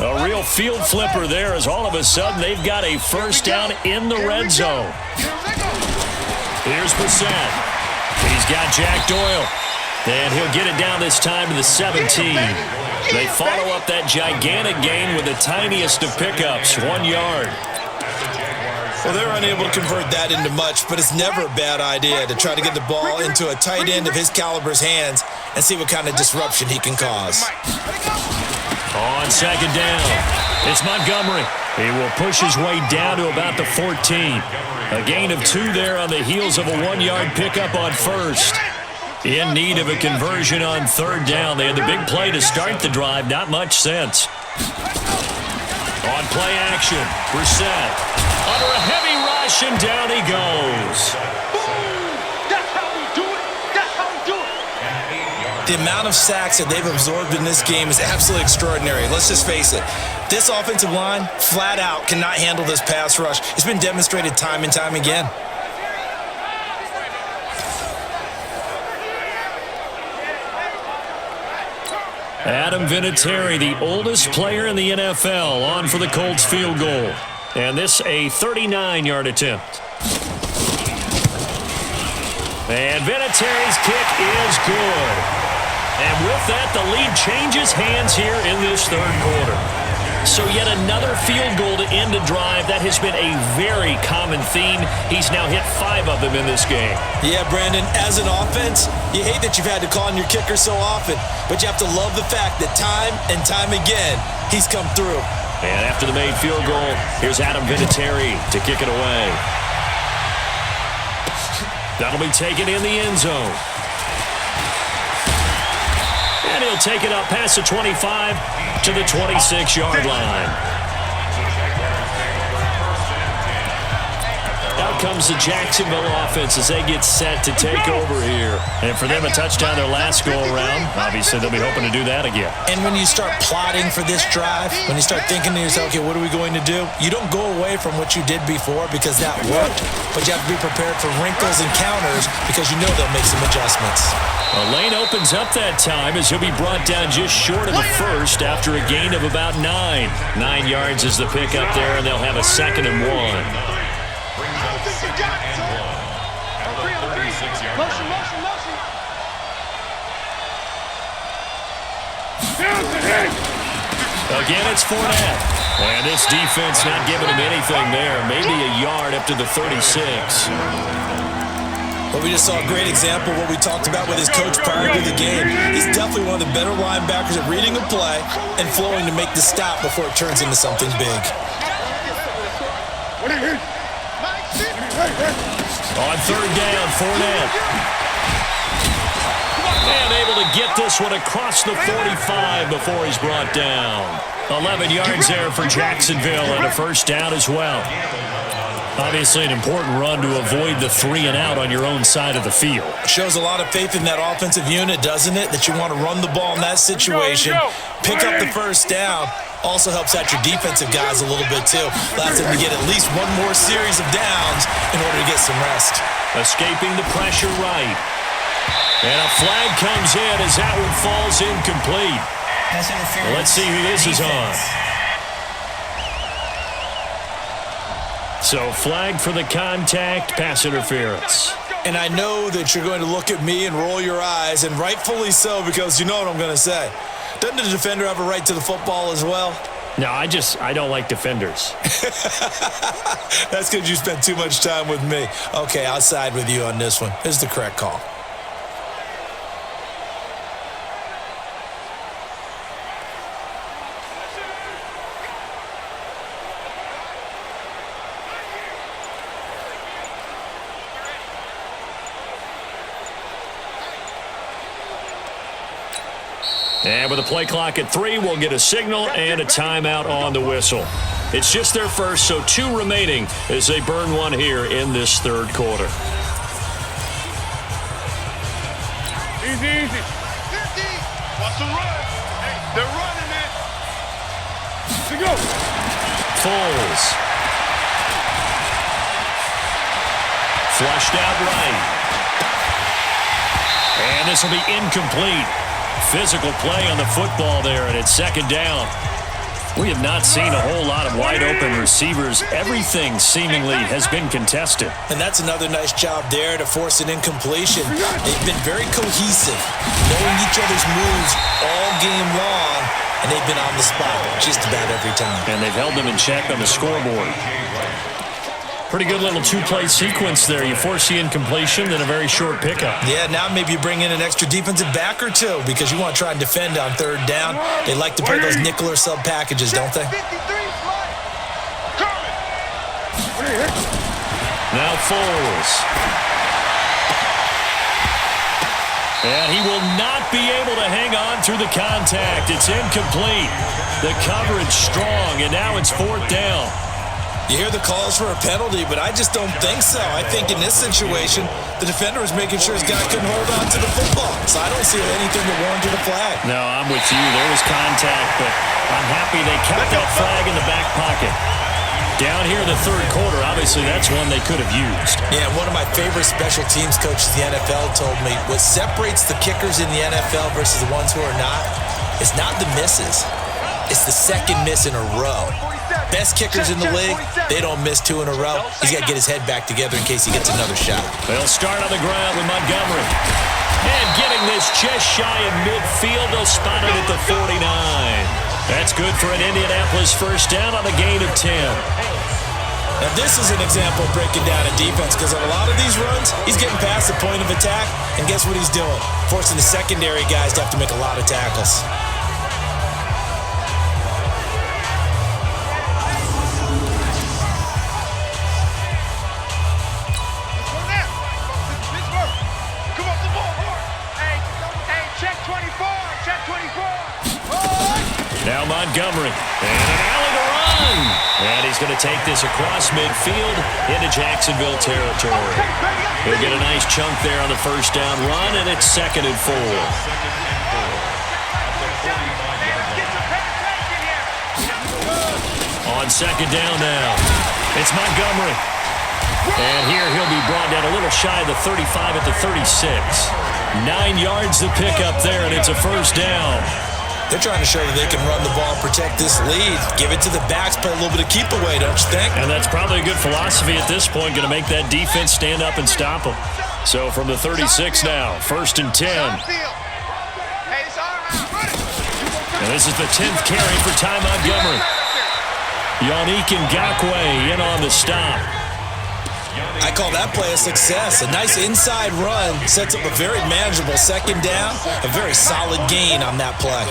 A real field flipper there as all of a sudden they've got a first down in the red zone. Here's Brissett. He's got Jack Doyle. And he'll get it down this time to the 17. They follow up that gigantic gain with the tiniest of pickups, 1 yard. Well, they're unable to convert that into much, but it's never a bad idea to try to get the ball into a tight end of his caliber's hands and see what kind of disruption he can cause. On second down, it's Montgomery. He will push his way down to about the 14. A gain of 2 there on the heels of a 1-yard pickup on first. In need of a conversion on third down. They had the big play to start the drive. Not much sense. On play action, Brissett under a heavy rush, and down he goes. The amount of sacks that they've absorbed in this game is absolutely extraordinary. Let's just face it. This offensive line, flat out, cannot handle this pass rush. It's been demonstrated time and time again. Adam Vinatieri, the oldest player in the NFL, on for the Colts field goal. And this a 39-yard attempt. And Vinatieri's kick is good. And with that, the lead changes hands here in this third quarter. So yet another field goal to end a drive. That has been a very common theme. He's now hit 5 of them in this game. Yeah, Brandon, as an offense, you hate that you've had to call on your kicker so often, but you have to love the fact that time and time again, he's come through. And after the made field goal, here's Adam Vinatieri to kick it away. That'll be taken in the end zone. And he'll take it up past the 25 to the 26-yard line. Out comes the Jacksonville offense as they get set to take over here. And for them, a touchdown their last go-around. Obviously, they'll be hoping to do that again. And when you start plotting for this drive, when you start thinking to yourself, okay, what are we going to do? You don't go away from what you did before because that worked, but you have to be prepared for wrinkles and counters because you know they'll make some adjustments. A lane opens up that time as he'll be brought down just short of the first after a gain of about 9. 9 yards is the pickup there, and they'll have a 2nd and 1. Again, it's Fournette. And this defense not giving him anything there. Maybe a yard up to the 36. Well, we just saw a great example of what we talked about with his coach prior to the game. He's definitely one of the better linebackers at reading a play and flowing to make the stop before it turns into something big. On 3rd down, Fournette. And able to get this one across the 45 before he's brought down. 11 yards there for Jacksonville and a 1st down as well. Obviously an important run to avoid the 3 and out on your own side of the field. Shows a lot of faith in that offensive unit, doesn't it? That you want to run the ball in that situation. Pick up the 1st down. Also helps out your defensive guys a little bit too. Allows them to get at least one more series of downs in order to get some rest. Escaping the pressure right. And a flag comes in as that one falls incomplete. Well, let's see who this is on. So flag for the contact, pass interference. And I know that you're going to look at me and roll your eyes, and rightfully so, because you know what I'm going to say. Doesn't the defender have a right to the football as well? No, I don't like defenders. That's because you spent too much time with me. Okay, I'll side with you on this one. This is the correct call. And with a play clock at 3, we'll get a signal and a timeout on the whistle. It's just their first, so 2 remaining as they burn one here in this 3rd quarter. Easy. Watch the run. Hey, they're running it. Let's go. Foles. Flushed out right. And this will be incomplete. Physical play on the football there, and it's 2nd down. We have not seen a whole lot of wide-open receivers. Everything seemingly has been contested. And that's another nice job there to force an incompletion. They've been very cohesive, knowing each other's moves all game long, and they've been on the spot just about every time. And they've held them in check on the scoreboard. Pretty good little 2-play sequence there. You force the incompletion, then a very short pickup. Yeah, now maybe you bring in an extra defensive back or 2 because you want to try and defend on 3rd down. They like to play those nickel or sub packages, don't they? Now Foles. And he will not be able to hang on through the contact. It's incomplete. The coverage strong, and now it's 4th down. You hear the calls for a penalty, but I just don't think so. I think in this situation, the defender was making sure his guy couldn't hold on to the football. So I don't see anything that warranted a flag. No, I'm with you. There was contact, but I'm happy they kept that flag in the back pocket. Down here in the 3rd quarter, obviously that's one they could have used. Yeah, one of my favorite special teams coaches in the NFL told me what separates the kickers in the NFL versus the ones who are not is not the misses. It's the 2nd miss in a row. Best kickers in the league, they don't miss 2 in a row. He's got to get his head back together in case he gets another shot. They'll start on the ground with Montgomery. And getting this just shy of midfield, they'll spot it at the 49. That's good for an Indianapolis first down on a gain of 10. Now, this is an example of breaking down a defense because on a lot of these runs, he's getting past the point of attack, and guess what he's doing? Forcing the secondary guys to have to make a lot of tackles. Now Montgomery, and an alley to run. And he's going to take this across midfield into Jacksonville territory. He'll get a nice chunk there on the first down run, and it's 2nd and 4. On 2nd down now, it's Montgomery. And here he'll be brought down a little shy of the 35 at the 36. 9 yards to pick up there, and it's a first down. They're trying to show that they can run the ball and protect this lead. Give it to the backs, play a little bit of keep away, don't you think? And that's probably a good philosophy at this point, going to make that defense stand up and stop them. So from the 36 now, 1st and 10. And this is the 10th carry for Ty Montgomery. Yannick Ngakoue in on the stop. I call that play a success. A nice inside run sets up a very manageable 2nd down. A very solid gain on that play.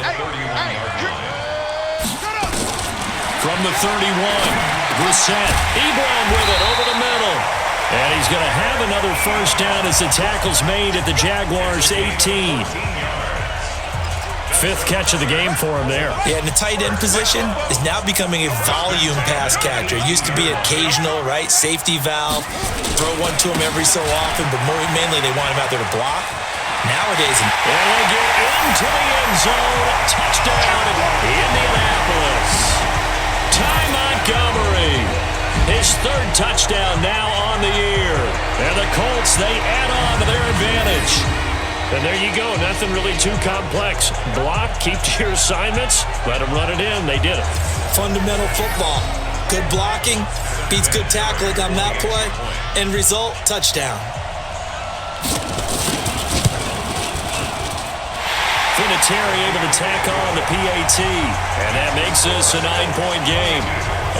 From the 31, Brissett. Ebron with it over the middle. And he's going to have another first down as the tackle's made at the Jaguars' 18. 5th catch of the game for him there. Yeah, and the tight end position is now becoming a volume pass catcher. It used to be occasional, right? Safety valve. Throw one to him every so often, but mainly they want him out there to block. Nowadays, and they get into the end zone. Touchdown, Indianapolis. Ty Montgomery. His 3rd touchdown now on the year. And the Colts, they add on to their advantage. And there you go. Nothing really too complex. Block, keep to your assignments, let them run it in. They did it. Fundamental football. Good blocking beats good tackling on that play. End result, touchdown. Vinatieri able to tack on the PAT. And that makes this a 9-point game.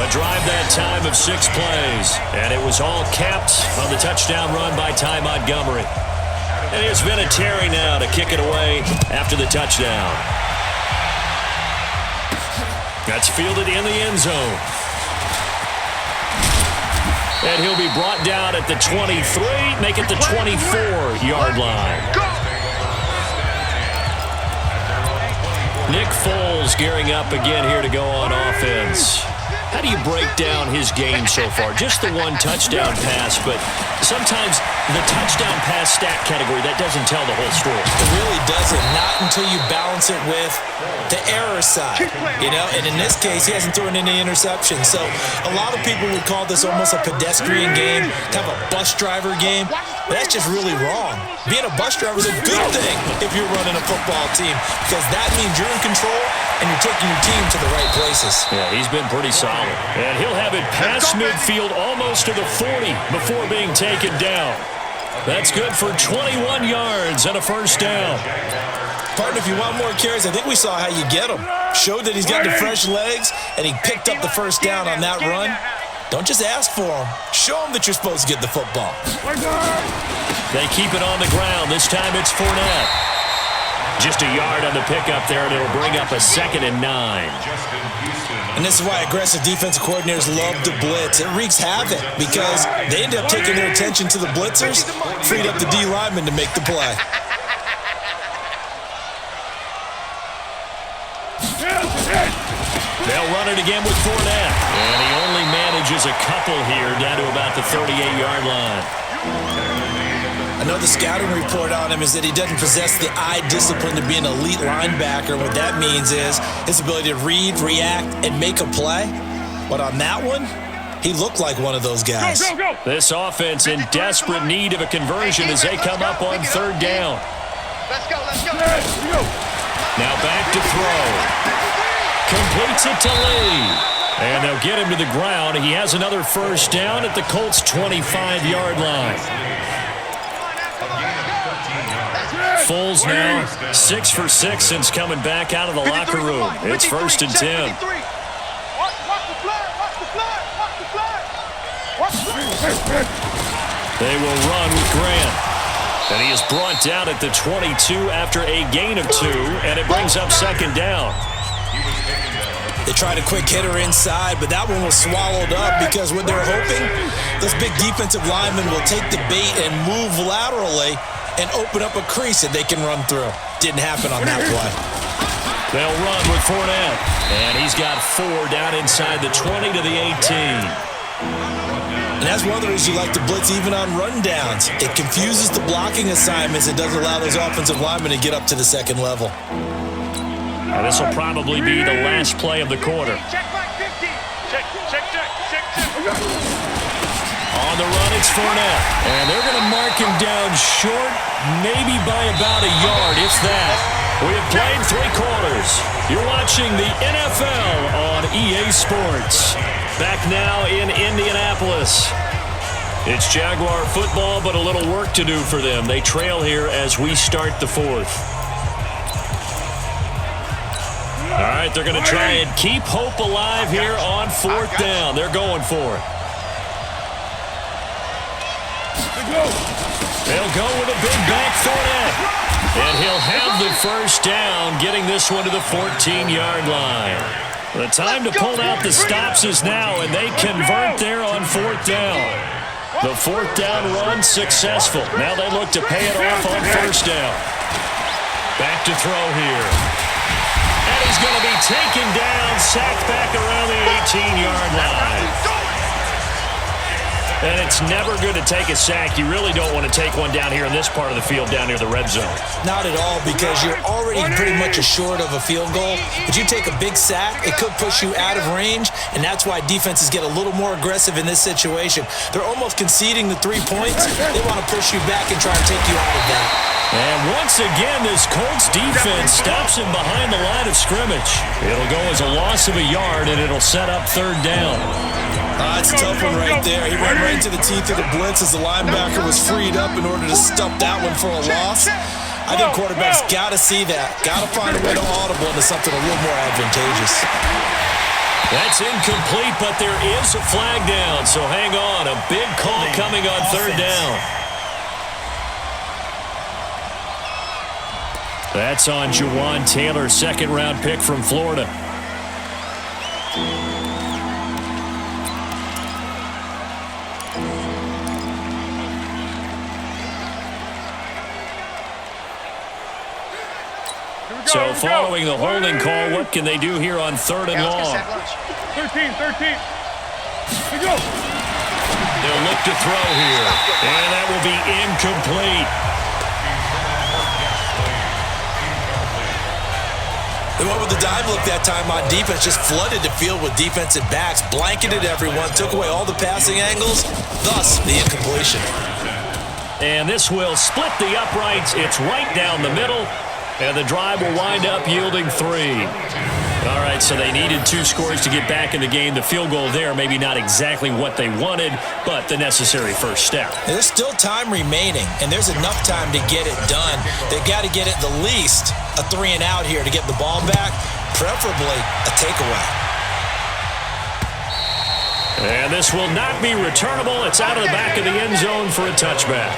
A drive that time of 6 plays. And it was all capped on the touchdown run by Ty Montgomery. And here's Vinatieri now to kick it away after the touchdown. That's fielded in the end zone. And he'll be brought down at the 23, make it the 24-yard line. Nick Foles gearing up again here to go on offense. How do you break down his game so far? Just the 1 touchdown pass, but sometimes the touchdown pass stat category, that doesn't tell the whole story. It really doesn't, not until you balance it with the error side, you know? And in this case, he hasn't thrown any interceptions. So a lot of people would call this almost a pedestrian game, kind of a bus driver game. But that's just really wrong. Being a bus driver is a good thing if you're running a football team because that means you're in control and you're taking your team to the right places. Yeah, he's been pretty solid. And he'll have it past midfield almost to the 40 before being taken down. That's good for 21 yards and a first down. Partner, if you want more carries, I think we saw how you get him. Showed that he's got the fresh legs, and he picked up the first down on that run. Don't just ask for him. Show him that you're supposed to get the football. They keep it on the ground. This time it's Fournette. Just a yard on the pickup there, and it'll bring up a 2nd and 9. And this is why aggressive defensive coordinators love to blitz. It wreaks havoc because they end up taking their attention to the blitzers, freed up the D lineman to make the play. They'll run it again with Fournette. And he only manages a couple here down to about the 38-yard line. I know the scouting report on him is that he doesn't possess the eye discipline to be an elite linebacker. What that means is his ability to read, react, and make a play. But on that one, he looked like one of those guys. This offense in desperate need of a conversion as they come up on 3rd down. Let's go. Now back to throw. Completes it to Lee. And they'll get him to the ground. He has another first down at the Colts' 25-yard line. Foles now 6 for 6 since coming back out of the locker room. It's 1st and 10. They will run with Grant. And he is brought down at the 22 after a gain of 2, and it brings up 2nd down. They tried a quick hitter inside, but that one was swallowed up because what they're hoping, those big defensive linemen will take the bait and move laterally and open up a crease that they can run through. Didn't happen on that play. They'll run with Fournette, and he's got 4 down inside the 20 to the 18. And that's one of the reasons you like to blitz even on rundowns. It confuses the blocking assignments. It doesn't allow those offensive linemen to get up to the second level. And this will probably be the last play of the quarter. Check back 50. Check. On the run, it's Fournette. And they're going to mark him down short, maybe by about a yard, if that. We have played 3 quarters. You're watching the NFL on EA Sports. Back now in Indianapolis. It's Jaguar football, but a little work to do for them. They trail here as we start the 4th. All right, they're going to try and keep hope alive here on 4th down. They're going for it. They'll go with a big back Fournette. And he'll have the 1st down, getting this one to the 14-yard line. The time to pull out the stops is now, and they convert there on 4th down. The 4th down run successful. Now they look to pay it off on 1st down. Back to throw here. And he's going to be taken down, sacked back around the 18-yard line. And it's never good to take a sack. You really don't want to take one down here in this part of the field, down near the red zone. Not at all, because you're already pretty much assured of a field goal. But you take a big sack, it could push you out of range, and that's why defenses get a little more aggressive in this situation. They're almost conceding the 3 points. They want to push you back and try and take you out of that. And once again, this Colts defense stops him behind the line of scrimmage. It'll go as a loss of a yard, and it'll set up 3rd down. That's a tough one right there. He ran right into the teeth of the blitz as the linebacker was freed up in order to stuff that one for a loss. I think quarterbacks got to see that. Got to find a way to audible into something a little more advantageous. That's incomplete, but there is a flag down, so hang on. A big call coming on 3rd down. That's on Jawan Taylor, 2nd-round pick from Florida. So following the holding call, what can they do here on 3rd and long? 13. Here we go. They'll look to throw here, and that will be incomplete. They went with the dive look that time on defense, just flooded the field with defensive backs, blanketed everyone, took away all the passing angles, thus the incompletion. And this will split the uprights. It's right down the middle. And the drive will wind up yielding 3. All right, so they needed 2 scores to get back in the game. The field goal there, maybe not exactly what they wanted, but the necessary first step. There's still time remaining, and there's enough time to get it done. They've got to get at the least a 3-and-out here to get the ball back, preferably a takeaway. And this will not be returnable. It's out of the back of the end zone for a touchback.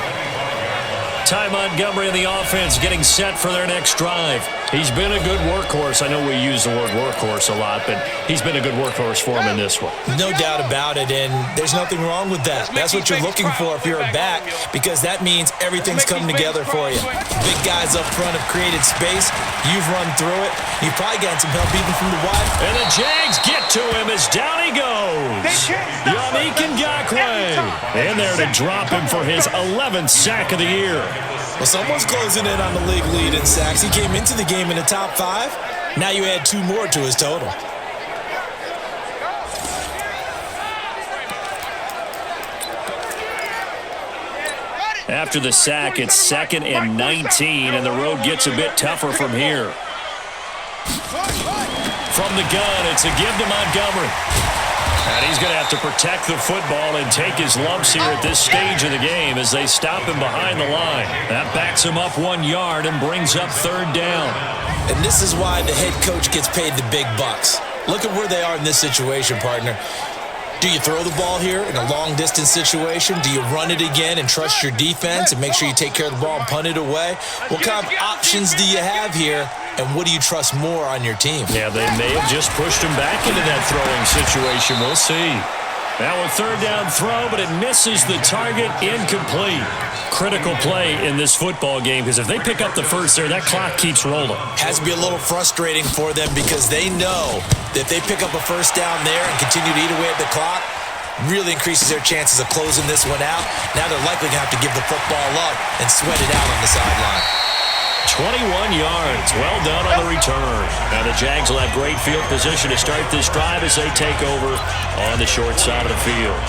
Ty Montgomery in the offense getting set for their next drive. He's been a good workhorse. I know we use the word workhorse a lot, but he's been a good workhorse for him in this one. No doubt about it, and there's nothing wrong with that. That's what you're looking for if you're a back, because that means everything's come together for you. Big guys up front have created space. You've run through it. You've probably gotten some help even from the wide. And the Jags get to him as down he goes. Yannick Ngakoue in there to drop him for his 11th sack of the year. Well, someone's closing in on the league lead in sacks. He came into the game in the top 5. Now you add 2 more to his total. After the sack, it's 2nd and 19, and the road gets a bit tougher from here. From the gun, it's a give to Montgomery. And he's going to have to protect the football and take his lumps here at this stage of the game as they stop him behind the line. That backs him up 1 yard and brings up third down. And this is why the head coach gets paid the big bucks. Look at where they are in this situation, partner. Do you throw the ball here in a long-distance situation? Do you run it again and trust your defense and make sure you take care of the ball and punt it away? What kind of options do you have here, and what do you trust more on your team? Yeah, they may have just pushed him back into that throwing situation. We'll see. Now a third down throw, but it misses the target. Incomplete. Critical play in this football game because if they pick up the first there, that clock keeps rolling. Has to be a little frustrating for them because they know that if they pick up a first down there and continue to eat away at the clock, really increases their chances of closing this one out. Now they're likely going to have to give the football up and sweat it out on the sideline. 21 yards. Well done on the return. Now the Jags will have great field position to start this drive as they take over on the short side of the field.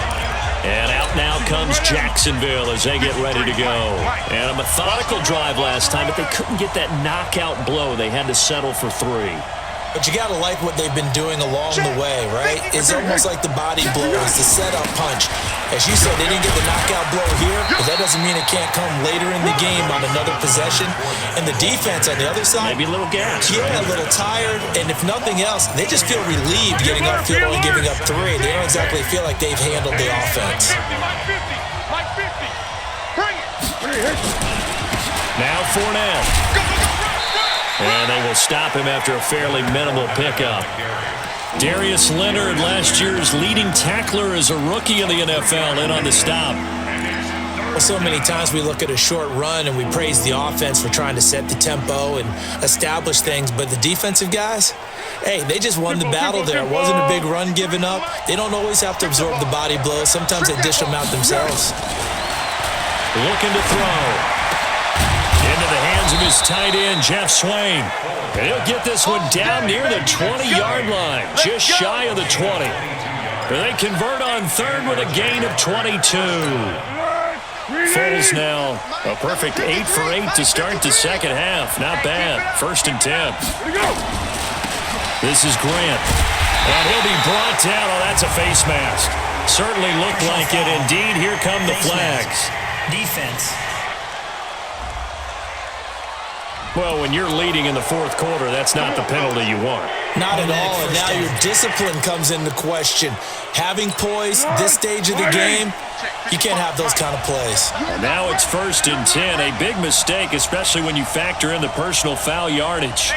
And out now comes Jacksonville as they get ready to go. And a methodical drive last time, but they couldn't get that knockout blow. They had to settle for 3. But you got to like what they've been doing along the way, right? It's almost like the body blow is the setup punch. As you said, they didn't get the knockout blow here, but that doesn't mean it can't come later in the game on another possession. And the defense on the other side, maybe a little gas. Yeah, right? a little tired. And if nothing else, they just feel relieved getting off field and giving up 3. They don't exactly feel like they've handled the offense. Now Fournette. And they will stop him after a fairly minimal pickup. Darius Leonard, last year's leading tackler as a rookie in the NFL, in on the stop. Well, so many times we look at a short run and we praise the offense for trying to set the tempo and establish things, but the defensive guys, hey, they just won the battle there. It wasn't a big run given up. They don't always have to absorb the body blows. Sometimes they dish them out themselves. Looking to throw. Into the hands of his tight end, Jeff Swain. And he'll get this one down near the 20-yard line, just shy of the 20. And they convert on third with a gain of 22. Foles now a perfect 8 for 8 to start the second half. Not bad. 1st and 10. This is Grant. And he'll be brought down. Oh, that's a face mask. Certainly looked like it. Indeed, here come the flags. Defense. Well, when you're leading in the 4th quarter, that's not the penalty you want. Not at all, and now your discipline comes into question. Having poise this stage of the game, you can't have those kind of plays. And now it's 1st and 10, a big mistake, especially when you factor in the personal foul yardage.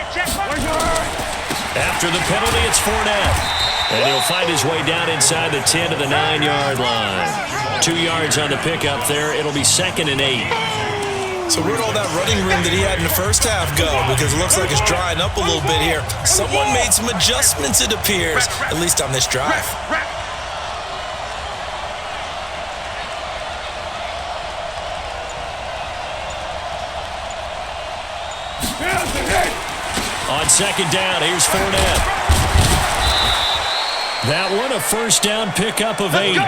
After the penalty, it's Fournette. And he'll find his way down inside the 10 to the 9-yard line. 2 yards on the pickup there. It'll be 2nd and 8. So where'd all that running room that he had in the first half go? Because it looks like it's drying up a little bit here. Someone made some adjustments, it appears, at least on this drive. On 2nd down, here's Fournette. That one a 1st down pickup of 8.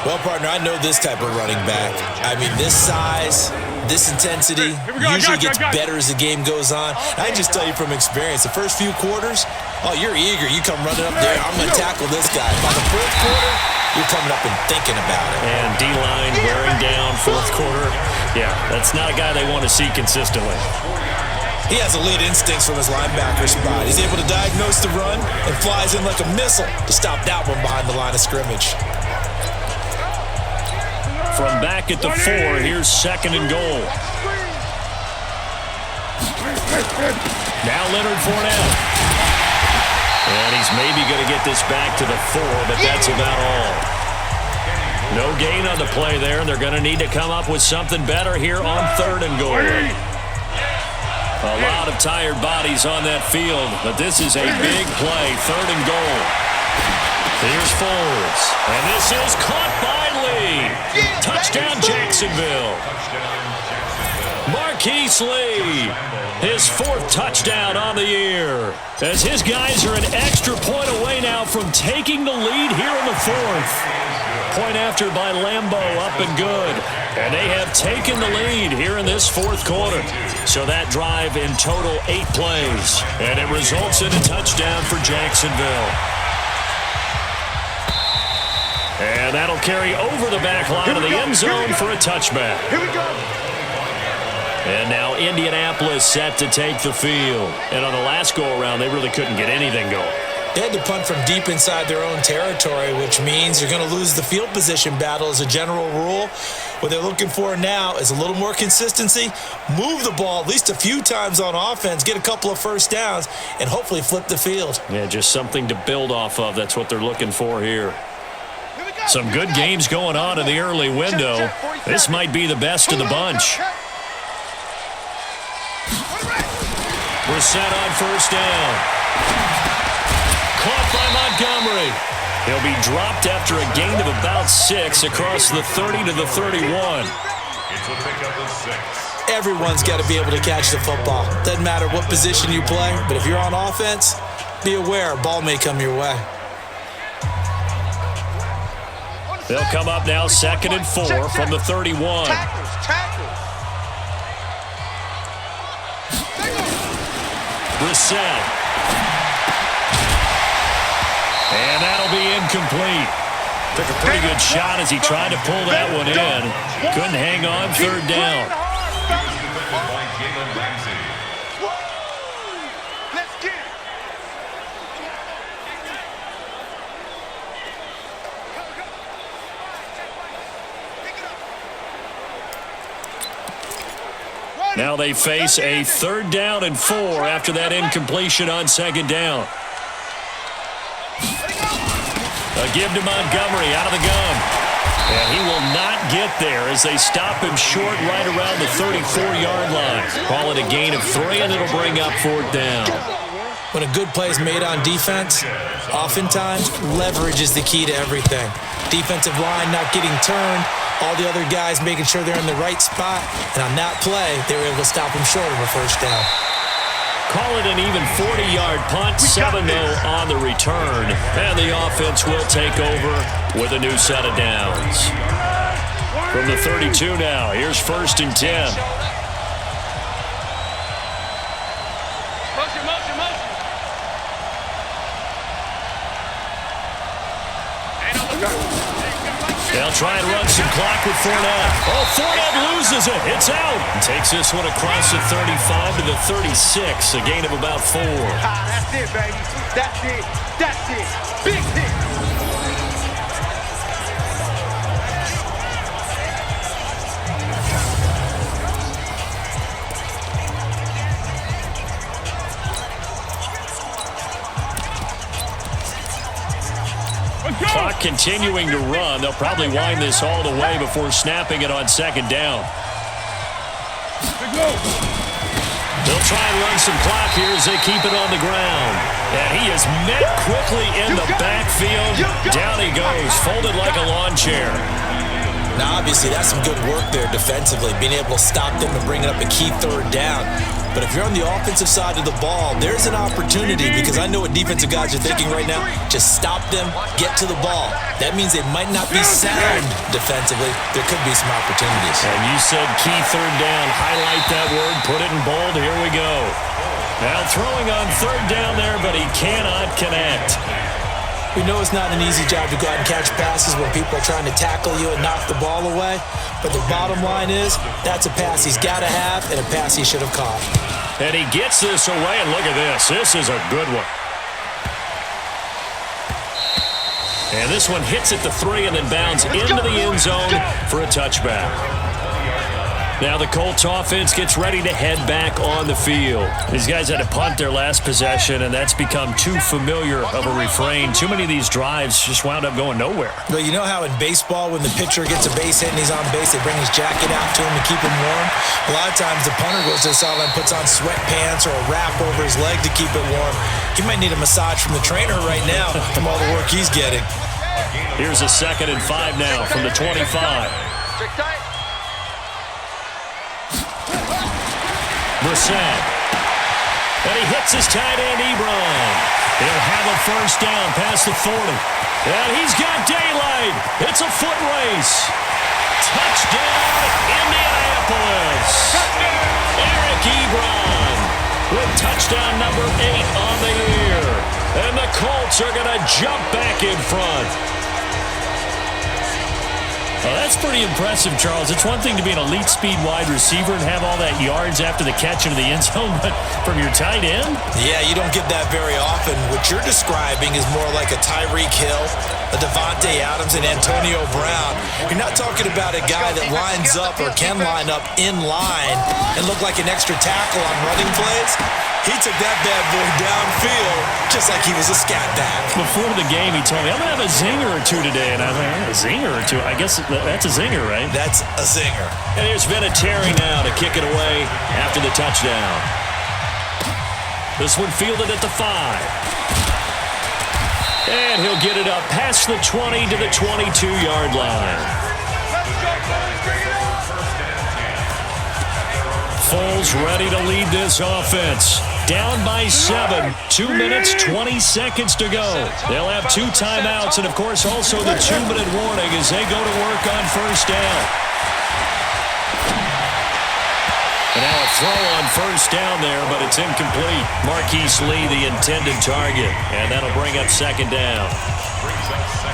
Well, partner, I know this type of running back. I mean, this size, this intensity usually gets better as the game goes on. I can just tell you from experience, the first few quarters, oh, you're eager. You come running up there, I'm going to tackle this guy. By the 4th quarter, you're coming up and thinking about it. And D-line wearing down 4th quarter. Yeah, that's not a guy they want to see consistently. He has elite instincts from his linebacker spot. He's able to diagnose the run and flies in like a missile to stop that one behind the line of scrimmage. From back at the 4, here's 2nd and goal. Now Leonard Fournette. And he's maybe going to get this back to the 4, but that's about all. No gain on the play there, and they're going to need to come up with something better here on 3rd and goal. A lot of tired bodies on that field, but this is a big play, 3rd and goal. Here's Foles, and this is caught by Lee. Touchdown, Jacksonville. Marquise Lee, his 4th touchdown on the year. As his guys are an extra point away now from taking the lead here in the 4th. Point after by Lambo, up and good. And they have taken the lead here in this 4th quarter. So that drive in total 8 plays. And it results in a touchdown for Jacksonville. And that'll carry over the back line of the end zone for a touchback. Here we go. And now Indianapolis set to take the field. And on the last go-around, they really couldn't get anything going. They had to punt from deep inside their own territory, which means you're going to lose the field position battle as a general rule. What they're looking for now is a little more consistency, move the ball at least a few times on offense, get a couple of first downs, and hopefully flip the field. Yeah, just something to build off of. That's what they're looking for here. Some good games going on in the early window. This might be the best of the bunch. We're set on first down. Caught by Montgomery. He'll be dropped after a gain of about 6 across the 30 to the 31. It's a pickup of 6. Everyone's got to be able to catch the football. Doesn't matter what position you play, but if you're on offense, be aware a ball may come your way. They'll come up now 2nd and 4 from the 31. Brissett. And that'll be incomplete. Took a pretty good shot as he tried to pull that one in. Couldn't hang on 3rd down. Let's get it. Now they face a 3rd down and 4 after that incompletion on 2nd down. A give to Montgomery out of the gun. And he will not get there as they stop him short right around the 34-yard line. Call it a gain of 3, and it'll bring up 4th down. When a good play is made on defense, oftentimes leverage is the key to everything. Defensive line not getting turned, all the other guys making sure they're in the right spot, and on that play, they were able to stop him short of a first down. Call it an even 40-yard punt, 7-0 on the return, and the offense will take over with a new set of downs. From the 32 now, here's 1st and 10. They'll try and run some clock with Fournette. Oh, Fournette loses it. It's out. Takes this one across the 35 to the 36. A gain of about 4. That's it, baby. That's it. That's it. Big hit. Clock continuing to run. They'll probably wind this all the way before snapping it on 2nd down. They'll try and run some clock here as they keep it on the ground. And he is met quickly in the backfield. Down he goes, folded like a lawn chair. Now, obviously, that's some good work there defensively, being able to stop them and bringing up a key 3rd down. But if you're on the offensive side of the ball, there's an opportunity, because I know what defensive guys are thinking right now. Just stop them, get to the ball. That means they might not be sound defensively. There could be some opportunities. And you said key 3rd down. Highlight that word. Put it in bold. Here we go. Now throwing on 3rd down there, but he cannot connect. We know it's not an easy job to go out and catch passes when people are trying to tackle you and knock the ball away. But the bottom line is, that's a pass he's got to have and a pass he should have caught. And he gets this away, and look at this. This is a good one. And this one hits at the 3 and then bounds into the end zone for a touchback. Now the Colts offense gets ready to head back on the field. These guys had to punt their last possession, and that's become too familiar of a refrain. Too many of these drives just wound up going nowhere. Well, you know how in baseball, when the pitcher gets a base hit and he's on base, they bring his jacket out to him to keep him warm? A lot of times the punter goes to the sideline, puts on sweatpants or a wrap over his leg to keep it warm. He might need a massage from the trainer right now from all the work he's getting. Here's a 2nd and 5 now from the 25. Brissett. And he hits his tight end, Ebron. He'll have a first down past the 40. And he's got daylight. It's a foot race. Touchdown, Indianapolis. Eric Ebron with touchdown number 8 on the year. And the Colts are going to jump back in front. Well, that's pretty impressive, Charles. It's one thing to be an elite speed wide receiver and have all that yards after the catch into the end zone, but from your tight end? Yeah, you don't get that very often. What you're describing is more like a Tyreek Hill, a Devontae Adams, and Antonio Brown. You're not talking about a guy that lines up or can line up in line and look like an extra tackle on running plays. He took that bad boy downfield just like he was a scat back. Before the game, he told me, I'm going to have a zinger or two today. And I was like, a zinger or two? I guess that's a zinger, right? That's a zinger. And here's Vinatieri now to kick it away after the touchdown. This one fielded at the 5. And he'll get it up past the 20 to the 22-yard line. Foles ready to lead this offense. Down by 7. 2 minutes, 20 seconds to go. They'll have 2 timeouts and, of course, also the 2-minute warning as they go to work on first down. And now a throw on first down there, but it's incomplete. Marquise Lee, the intended target, and that'll bring up second down.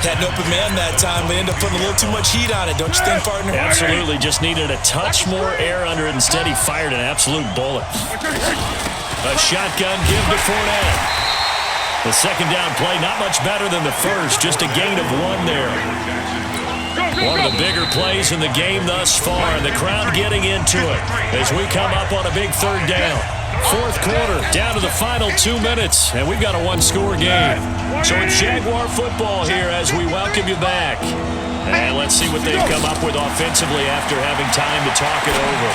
Had an open man that time, but ended up putting a little too much heat on it, don't you think, partner? Absolutely. Just needed a touch more air under it. Instead, he fired an absolute bullet. A shotgun give to Fournette. The second down play, not much better than the first. Just a gain of 1 there. One of the bigger plays in the game thus far, and the crowd getting into it as we come up on a big third down. Fourth quarter, down to the final 2 minutes, and we've got a 1-score game. So it's Jaguar football here as we welcome you back. And let's see what they've come up with offensively after having time to talk it over.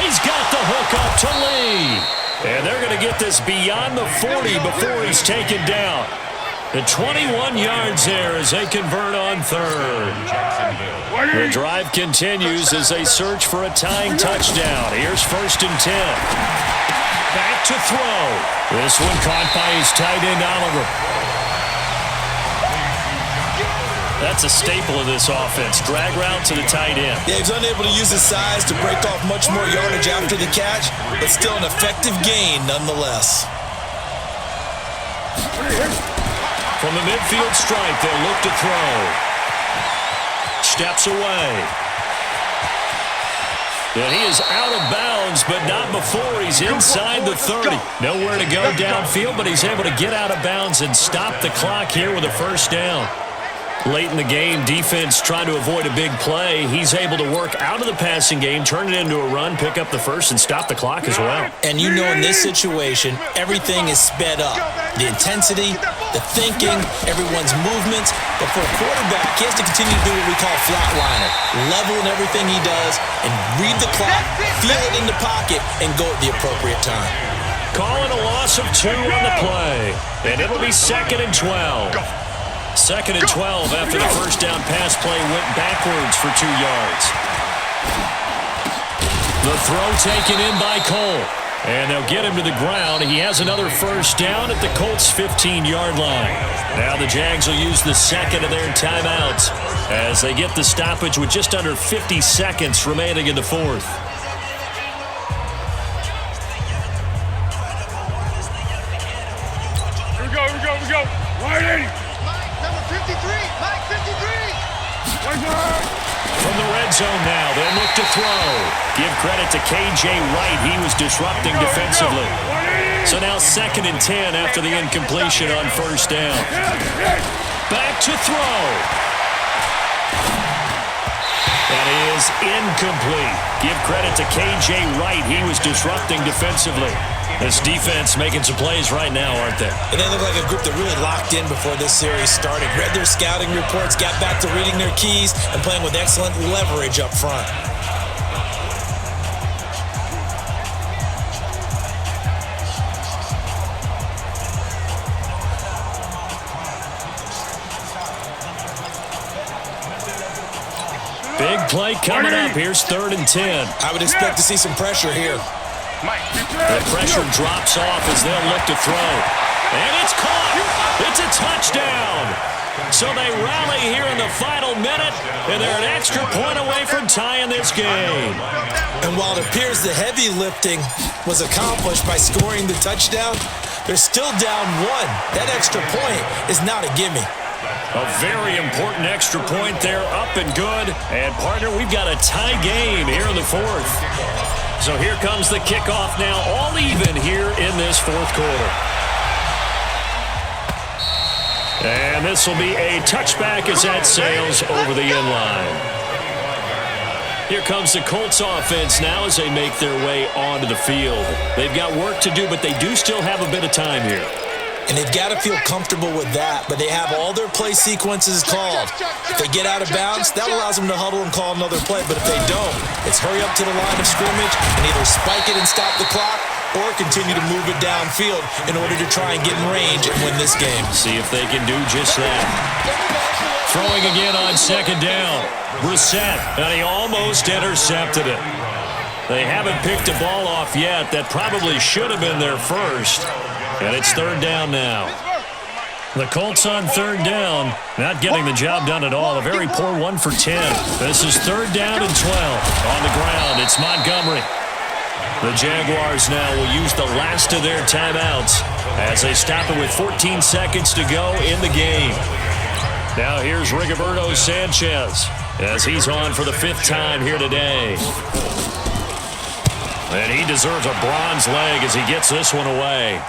He's got the hook up to Lee. And they're going to get this beyond the 40 before he's taken down. The 21 yards there as they convert on third. The drive continues as they search for a tying touchdown. Here's 1st and 10. Back to throw. This one caught by his tight end, Oliver. That's a staple of this offense. Drag route to the tight end. Yeah, he's unable to use his size to break off much more yardage after the catch, but still an effective gain nonetheless. From the midfield stripe, they'll look to throw. Steps away. And he is out of bounds, but not before he's inside the 30. Nowhere to go downfield, but he's able to get out of bounds and stop the clock here with a first down. Late in the game, defense trying to avoid a big play. He's able to work out of the passing game, turn it into a run, pick up the first, and stop the clock as well. And you know in this situation, everything is sped up. The intensity, the thinking, everyone's movements. But for a quarterback, he has to continue to do what we call flatliner. Level in everything he does and read the clock, feel it in the pocket, and go at the appropriate time. Calling a loss of 2 on the play. And it'll be 2nd and 12. 2nd and 12 after the first down pass play went backwards for 2 yards. The throw taken in by Cole. And they'll get him to the ground. He has another first down at the Colts' 15-yard line. Now the Jags will use the second of their timeouts as they get the stoppage with just under 50 seconds remaining in the fourth. Here we go. 180. Mike 53. From the red zone now, they'll look to throw. Give credit to K.J. Wright. He was disrupting defensively. So now 2nd and 10 after the incompletion on first down. Back to throw. That is incomplete. Give credit to K.J. Wright. He was disrupting defensively. This defense making some plays right now, aren't they? And they look like a group that really locked in before this series started. Read their scouting reports, got back to reading their keys, and playing with excellent leverage up front. Big play coming up. Here's 3rd and 10. I would expect to see some pressure here. The pressure drops off as they'll look to throw. And it's caught. It's a touchdown. So they rally here in the final minute, and they're an extra point away from tying this game. And while it appears the heavy lifting was accomplished by scoring the touchdown, they're still down 1. That extra point is not a gimme. A very important extra point there, up and good. And, partner, we've got a tie game here in the 4th. So here comes the kickoff now, all even here in this 4th quarter. And this will be a touchback as that sails over the end line. Here comes the Colts offense now as they make their way onto the field. They've got work to do, but they do still have a bit of time here. And they've got to feel comfortable with that, but they have all their play sequences called. If they get out of bounds, that allows them to huddle and call another play, but if they don't, it's hurry up to the line of scrimmage and either spike it and stop the clock or continue to move it downfield in order to try and get in range and win this game. See if they can do just that. Throwing again on 2nd down. Brissett, and he almost intercepted it. They haven't picked a ball off yet. That probably should have been their first. And it's 3rd down now. The Colts on 3rd down, not getting the job done at all. A very poor 1 for 10. This is 3rd down and 12. On the ground, it's Montgomery. The Jaguars now will use the last of their timeouts as they stop it with 14 seconds to go in the game. Now here's Rigoberto Sanchez as he's on for the 5th time here today. And he deserves a bronze leg as he gets this one away.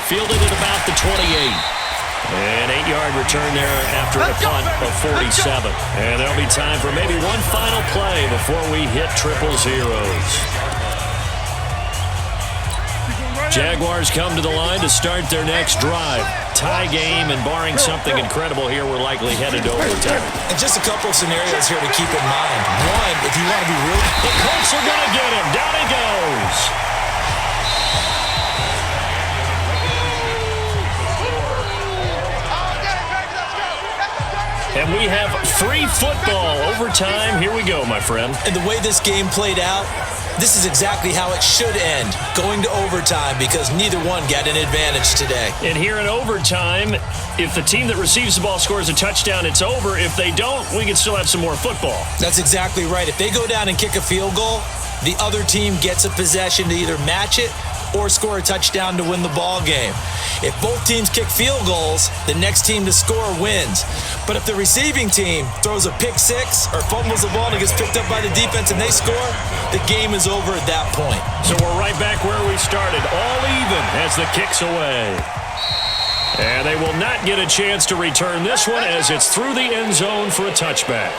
Fielded at about the 28. An 8-yard return there after a punt of 47. And there'll be time for maybe one final play before we hit 000. Jaguars come to the line to start their next drive. Tie game, and barring something incredible here, we're likely headed to overtime. And just a couple of scenarios here to keep in mind. One, if you want to be real, the Colts are going to get him. Down he goes. And we have free football overtime. Here we go, my friend. And the way this game played out, this is exactly how it should end, going to overtime, because neither one got an advantage today. And here in overtime, if the team that receives the ball scores a touchdown, it's over. If they don't, we can still have some more football. That's exactly right. If they go down and kick a field goal, the other team gets a possession to either match it or score a touchdown to win the ball game. If both teams kick field goals, the next team to score wins. But if the receiving team throws a pick six or fumbles the ball and it gets picked up by the defense and they score, the game is over at that point. So we're right back where we started, all even as the kick's away. And they will not get a chance to return this one as it's through the end zone for a touchback.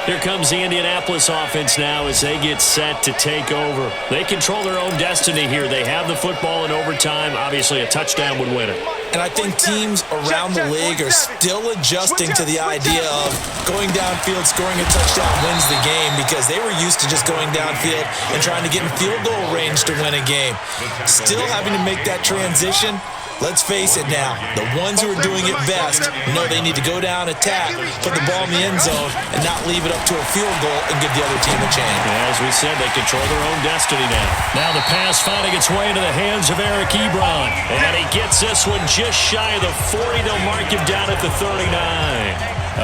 Here comes the Indianapolis offense now as they get set to take over. They control their own destiny here. They have the football in overtime. Obviously, a touchdown would win it. And I think teams around the league are still adjusting to the idea of going downfield, scoring a touchdown wins the game, because they were used to just going downfield and trying to get in field goal range to win a game. Still having to make that transition. Let's face it now, the ones who are doing it best know they need to go down, attack, put the ball in the end zone, and not leave it up to a field goal and give the other team a chance. As we said, they control their own destiny now. Now the pass finding its way into the hands of Eric Ebron. And he gets this one just shy of the 40. They'll mark him down at the 39.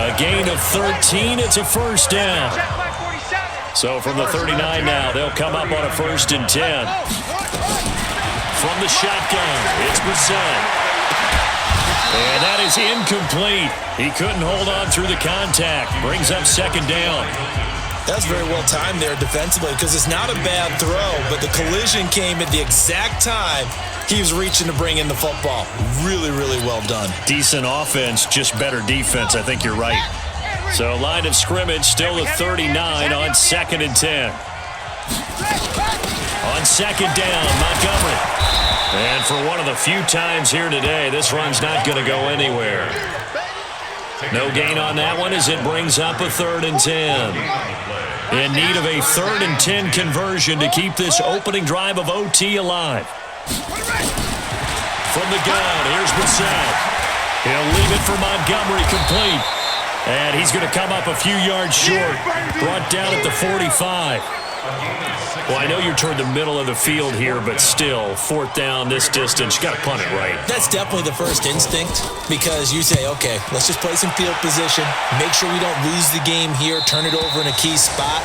A gain of 13. It's a first down. So from the 39 now, they'll come up on a 1st and 10. From the shotgun, it's Brissett. And that is incomplete. He couldn't hold on through the contact. Brings up 2nd down. That's very well timed there defensively, because it's not a bad throw, but the collision came at the exact time he was reaching to bring in the football. Really, really well done. Decent offense, just better defense. I think you're right. So line of scrimmage still at 39 on 2nd and 10. On 2nd down, Montgomery. And for one of the few times here today, this run's not going to go anywhere. No gain on that one as it brings up a 3rd and 10. In need of a 3rd and 10 conversion to keep this opening drive of OT alive. From the gun, here's Brissett. He'll leave it for Montgomery complete. And he's going to come up a few yards short, brought down at the 45. Well, I know you're toward the middle of the field here, but still, fourth down this distance, you got to punt it right. That's definitely the first instinct because you say, okay, let's just play some field position, make sure we don't lose the game here, turn it over in a key spot.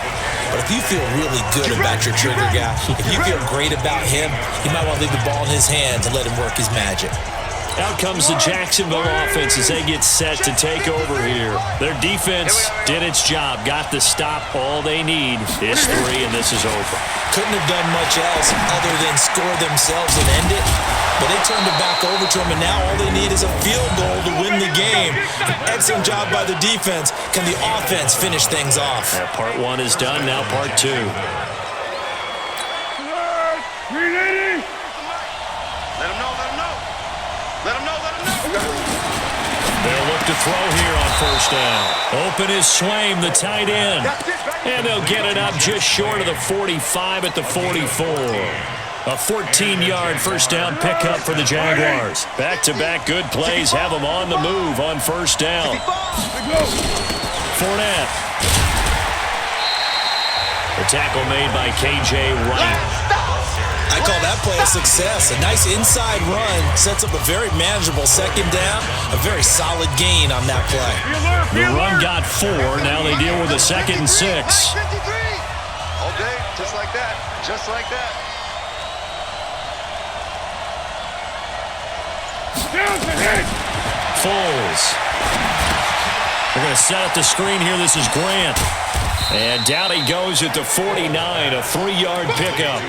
But if you feel really good about your trigger guy, if you feel great about him, you might want to leave the ball in his hands and let him work his magic. Out comes the Jacksonville offense as they get set to take over here. Their defense did its job, got the stop. All they need is 3, and this is over. Couldn't have done much else other than score themselves and end it. But they turned it back over to them, and now all they need is a field goal to win the game. An excellent job by the defense. Can the offense finish things off? Yeah, part 1 is done, now part 2. Let him know, let him know. Let him know, let him know. They'll look to throw here on first down. Open is Swaim, the tight end. And they'll get it up just short of the 45 at the 44. A 14-yard first down pickup for the Jaguars. Back-to-back good plays have them on the move on first down. Fournette. The tackle made by K.J. Wright. I call that play a success. A nice inside run sets up a very manageable second down, a very solid gain on that play. The run got 4. Now they deal with a 2nd and 6. All day, just like that, just like that. Foles. They're going to set up the screen here. This is Grant. And down he goes at the 49, a 3-yard pickup.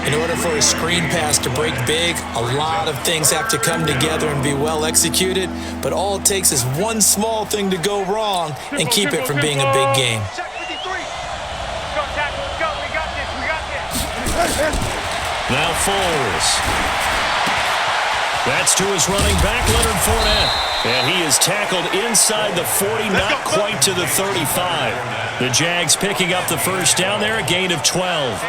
In order for a screen pass to break big, a lot of things have to come together and be well executed, but all it takes is one small thing to go wrong and keep it from being a big game. Now Foles. That's to his running back, Leonard Fournette. And he is tackled inside the 40, not quite to the 35. The Jags picking up the first down there, a gain of 12.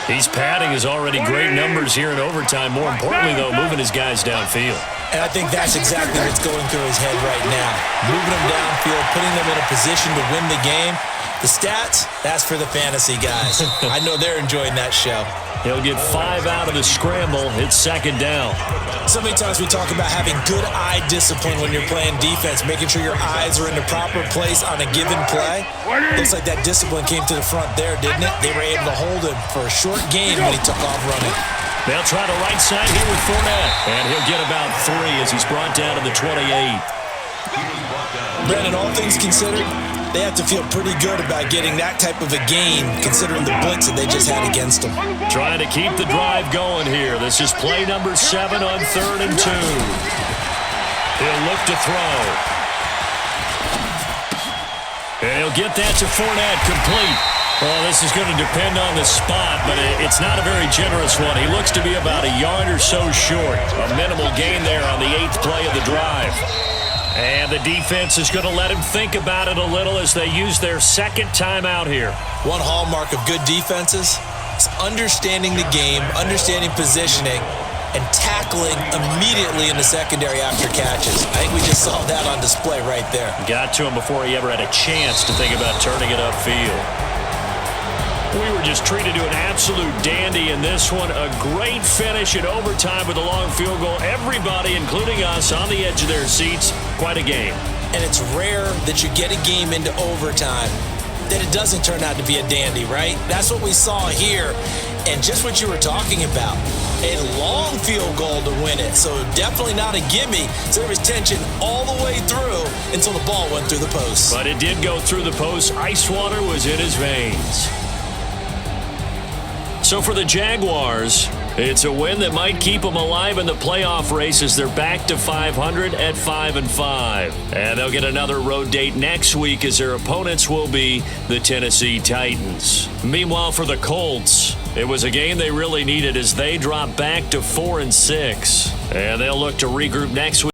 He's padding his already great numbers here in overtime. More importantly, though, moving his guys downfield. And I think that's exactly what's going through his head right now. Moving them downfield, putting them in a position to win the game. The stats, that's for the fantasy guys. I know they're enjoying that show. He'll get 5 out of the scramble. It's second down. So many times we talk about having good eye discipline when you're playing defense, making sure your eyes are in the proper place on a given play. Looks like that discipline came to the front there, didn't it? They were able to hold him for a short gain when he took off running. They'll try the right side here with Fournette. And he'll get about 3 as he's brought down to the 28. Brandon, all things considered, they have to feel pretty good about getting that type of a gain, considering the blitz that they just had against them. Trying to keep the drive going here. This is play number 7 on 3rd and 2. He'll look to throw. And he'll get that to Fournette, complete. Well, this is going to depend on the spot, but it's not a very generous one. He looks to be about a yard or so short. A minimal gain there on the 8th play of the drive. And the defense is going to let him think about it a little as they use their second timeout here. One hallmark of good defenses is understanding the game, understanding positioning, and tackling immediately in the secondary after catches. I think we just saw that on display right there. Got to him before he ever had a chance to think about turning it upfield. We were just treated to an absolute dandy in this one. A great finish in overtime with a long field goal. Everybody, including us, on the edge of their seats. Quite a game. And it's rare that you get a game into overtime that it doesn't turn out to be a dandy, right? That's what we saw here. And just what you were talking about, a long field goal to win it. So definitely not a gimme. So there was tension all the way through until the ball went through the post. But it did go through the post. Ice water was in his veins. So for the Jaguars, it's a win that might keep them alive in the playoff race as they're back to 500 at 5-5. And they'll get another road date next week as their opponents will be the Tennessee Titans. Meanwhile, for the Colts, it was a game they really needed as they drop back to 4-6. And they'll look to regroup next week.